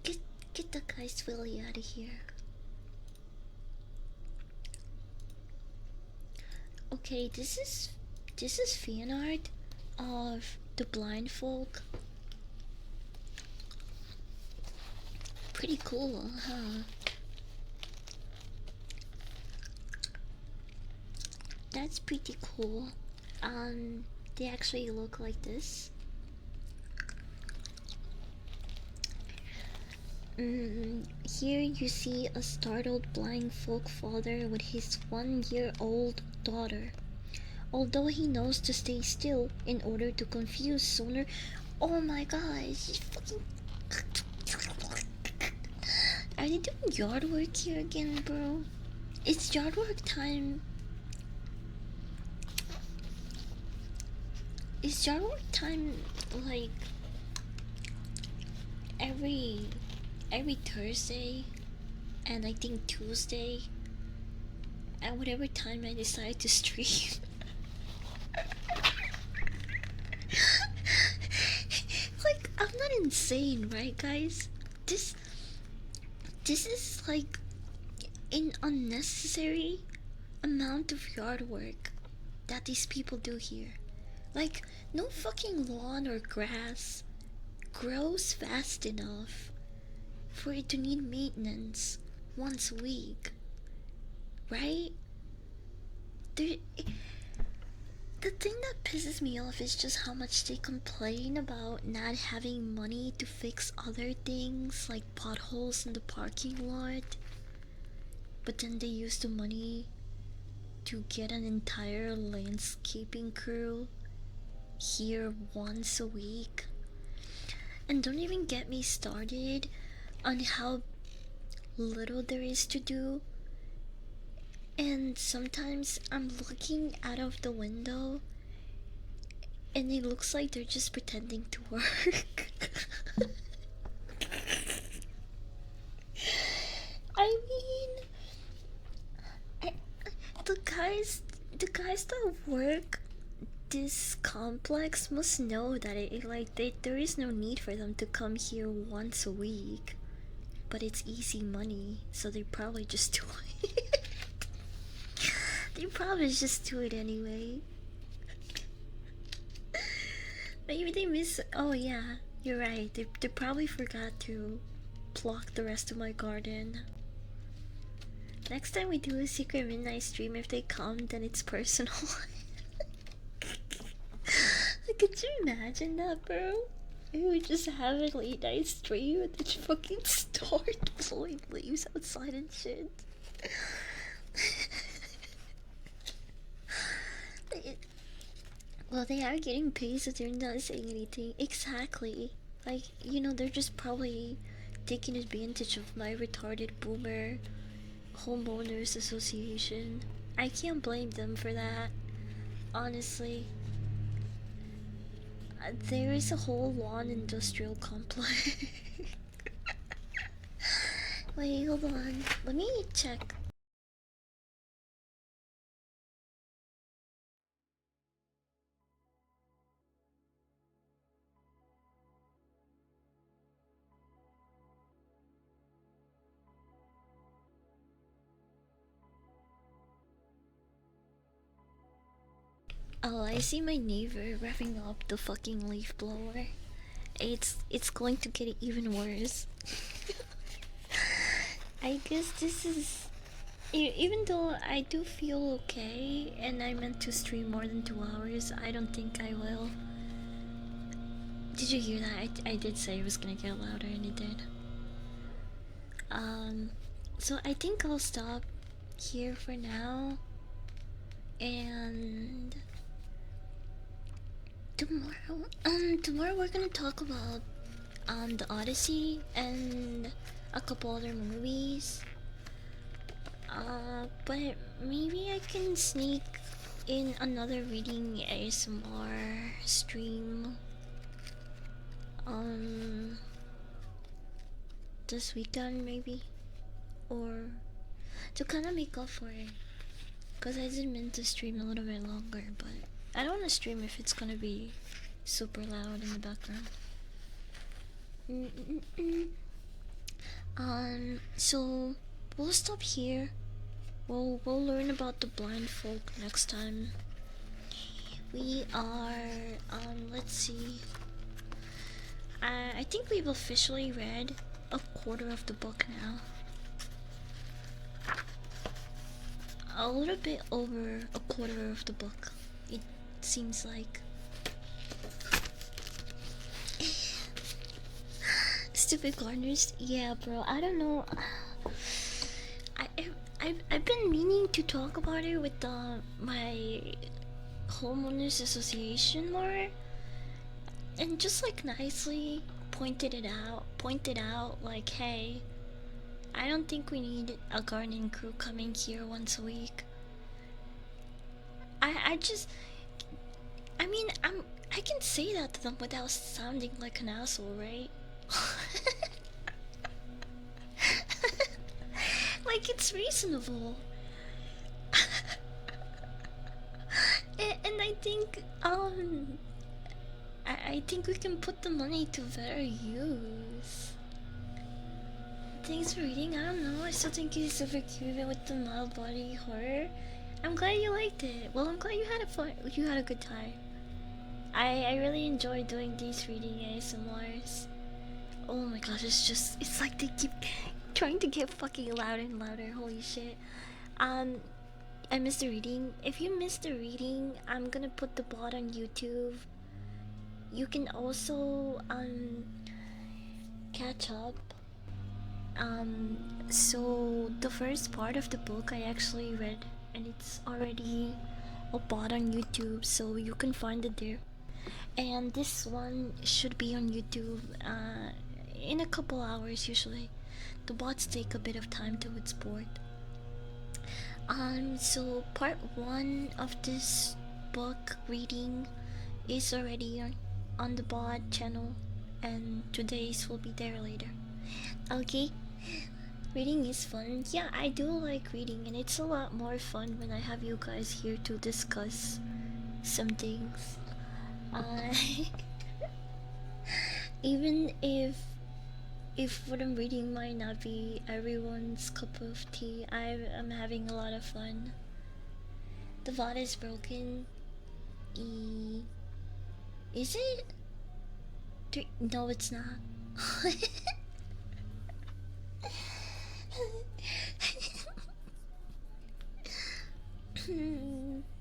Get the guy Swilly out of here. Okay, this is fan art of the blind folk. Pretty cool, huh? That's pretty cool. They actually look like this. Here you see a startled blind folk father with his 1-year-old daughter. Although he knows to stay still in order to confuse sooner. Oh my gosh, fucking. Are they doing yard work here again, bro? It's yard work time. Is yard work time like every Thursday? and I think Tuesday at whatever time I decide to stream. Like, I'm not insane, right, guys? This this is like an unnecessary amount of yard work that these people do here. Like, no fucking lawn or grass grows fast enough for it to need maintenance once a week, right? There, the thing that pisses me off is just how much they complain about not having money to fix other things like potholes in the parking lot, but then they use the money to get an entire landscaping crew here once a week. And don't even get me started on how little there is to do. And sometimes I'm looking out of the window and it looks like they're just pretending to work. I mean, the guys that work this complex must know that there is no need for them to come here once a week, but it's easy money, so they probably just do it. They probably just do it anyway. Maybe they miss. Oh yeah, you're right. They probably forgot to block the rest of my garden. Next time we do a secret midnight stream, if they come, then it's personal. Could you imagine that, bro? We would just have a late night stream and then fucking start blowing leaves outside and shit. Well, they are getting paid, so they're not saying anything. Exactly. Like, you know, they're just probably taking advantage of my retarded boomer homeowners association. I can't blame them for that, honestly. There is a whole lawn industrial complex. Wait, hold on. Let me check. Oh, I see my neighbor revving up the fucking leaf blower. It's going to get even worse. I guess this is, even though I do feel okay and I meant to stream more than 2 hours, I don't think I will. Did you hear that? I did say it was gonna get louder and it did. So I think I'll stop here for now, and tomorrow we're gonna talk about the Odyssey and a couple other movies. But maybe I can sneak in another reading ASMR stream this weekend, maybe, or to kind of make up for it, because I did meant to stream a little bit longer, but I don't want to stream if it's gonna be super loud in the background. So we'll stop here. We'll learn about the blind folk next time. We are let's see. I think we've officially read a quarter of the book now. A little bit over a quarter of the book, it seems like. Stupid gardeners. Yeah, bro, I don't know. I've been meaning to talk about it with my homeowners association more, and just like nicely pointed out like, hey, I don't think we need a gardening crew coming here once a week. I mean, I can say that to them without sounding like an asshole, right? like it's reasonable. And I think I think we can put the money to better use. Thanks for reading. I don't know. I still think he's super cute even with the mild body horror. I'm glad you liked it. Well, I'm glad you had a fun. You had a good time. I really enjoy doing these reading ASMRs. Oh my gosh, it's like they keep trying to get fucking louder and louder. Holy shit. Um, I missed the reading. If you missed the reading, I'm gonna put the bot on YouTube. You can also catch up. So the first part of the book I actually read, and it's already a bot on YouTube, so you can find it there. And this one should be on YouTube in a couple hours usually. The bots take a bit of time to export. So part one of this book reading is already on the bot channel, and today's will be there later. Okay, reading is fun. Yeah, I do like reading, and it's a lot more fun when I have you guys here to discuss some things. Even if what I'm reading might not be everyone's cup of tea, I'm having a lot of fun. The bot is broken. Is it? No, it's not.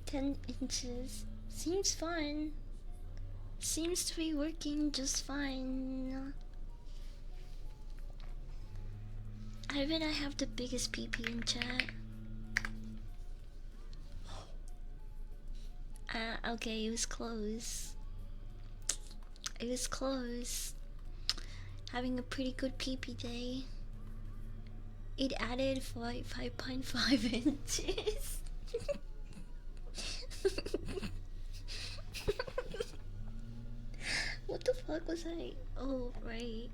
10 inches. Seems fine. Seems to be working just fine. I bet I have the biggest PP in chat. Okay, it was close. It was close. Having a pretty good PP day. It added 5.5 inches. What the fuck was I? Oh, right.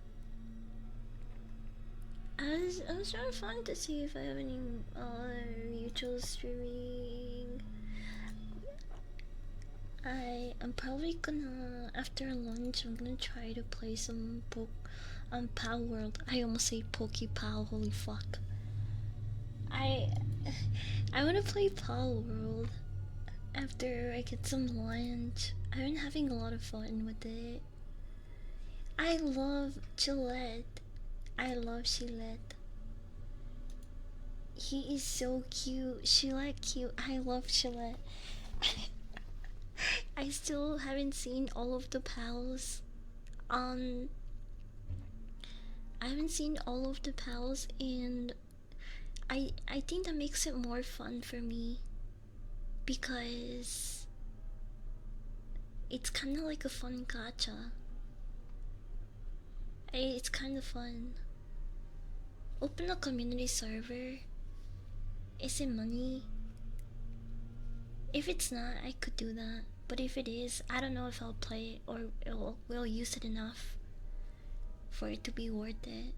I was trying to find to see if I have any mutual streaming. I'm probably gonna, after lunch, I'm gonna try to play some Pow World. I almost say Poke-Pow, holy fuck. I wanna play Pow World after I get some lunch. I've been having a lot of fun with it. I love Gillette. I love Gillette. He is so cute. Gillette cute. I love Gillette. I still haven't seen all of the pals. I haven't seen all of the pals, and I think that makes it more fun for me because it's kind of like a fun gacha. It's kind of fun. Open a community server. Is it money? If it's not, I could do that. But if it is, I don't know if I'll play it or we'll use it enough for it to be worth it.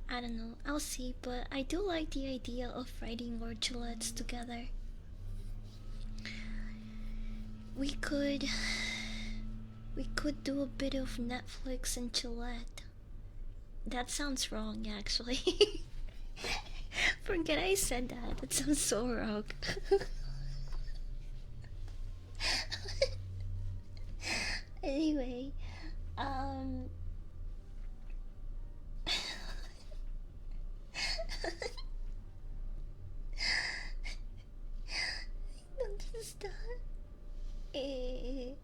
I don't know. I'll see, but I do like the idea of writing our Gillettes together. We could do a bit of Netflix and Gillette. That sounds wrong, actually. Forget I said that. That sounds so wrong. Anyway, don't stop. I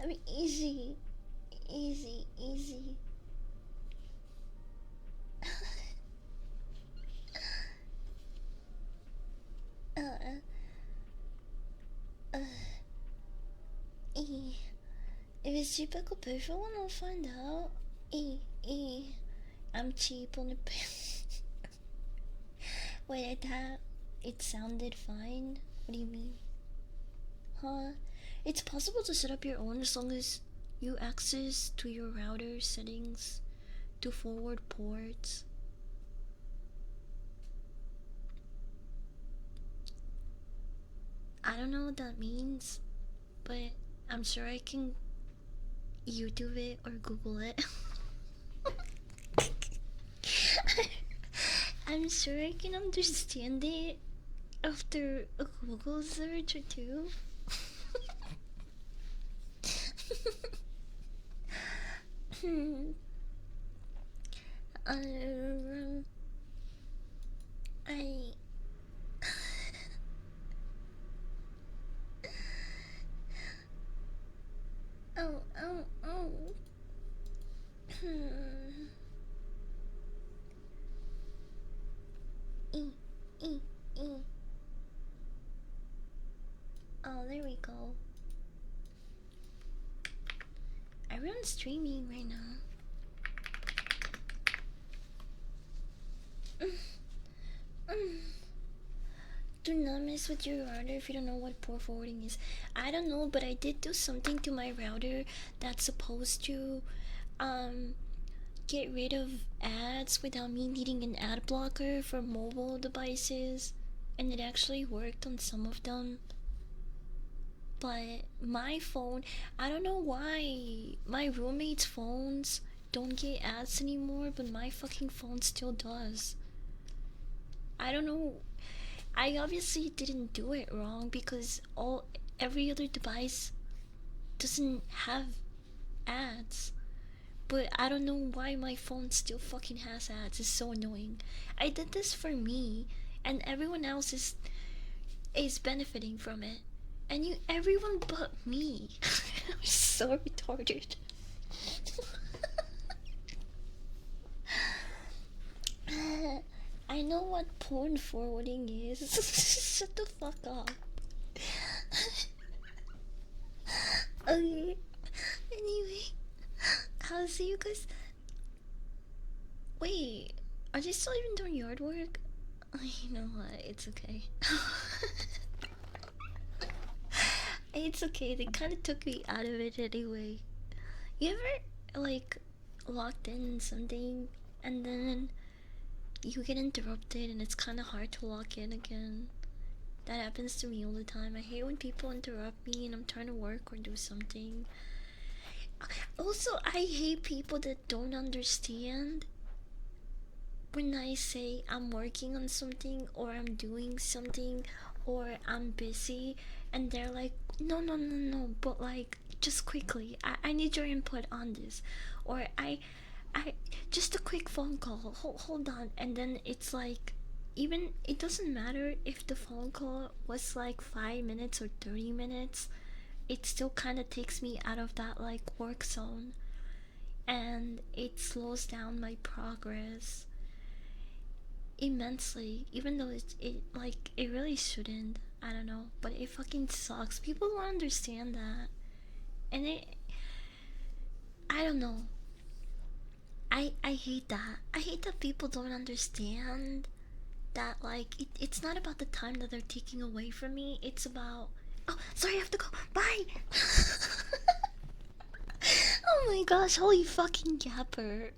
mean, easy. If it's cheap, I could pay for one. I'll find out. I'm cheap on the pay. Wait, I thought it sounded fine. What do you mean? Huh? It's possible to set up your own as long as you access to your router settings to forward ports. I don't know what that means, but I'm sure I can YouTube it or Google it. I'm sure I can understand it after a Google search or two. um, I. Oh, oh, oh. E, e, e. Oh, there we go. Everyone's streaming right now. Do not mess with your router if you don't know what port forwarding is. I don't know, but I did do something to my router that's supposed to get rid of ads without me needing an ad blocker for mobile devices, and it actually worked on some of them. But my phone, I don't know why my roommate's phones don't get ads anymore, but my fucking phone still does. I don't know. I obviously didn't do it wrong because every other device doesn't have ads. But I don't know why my phone still fucking has ads. It's so annoying. I did this for me, and everyone else is benefiting from it. And everyone but me. I'm so retarded. I know what porn forwarding is. Shut the fuck up. Okay. Anyway, I'll see you guys. Wait, are they still even doing yard work? You know what? It's okay. It's okay. They kind of took me out of it anyway. You ever like locked in something and then you get interrupted and it's kind of hard to lock in again? That happens to me all the time. I hate when people interrupt me and I'm trying to work or do something. Also, I hate people that don't understand when I say I'm working on something or I'm doing something or I'm busy, and they're like, no, no, no, no, but like, just quickly, I need your input on this, or I just a quick phone call, hold on. And then it's like, even it doesn't matter if the phone call was like 5 minutes or 30 minutes, it still kind of takes me out of that like work zone, and it slows down my progress immensely, even though it really shouldn't. I don't know, but it fucking sucks. People don't understand that, and I don't know. I hate that. I hate that people don't understand that, like, it's not about the time that they're taking away from me. It's about, oh, sorry, I have to go. Bye. Oh my gosh, holy fucking gapper.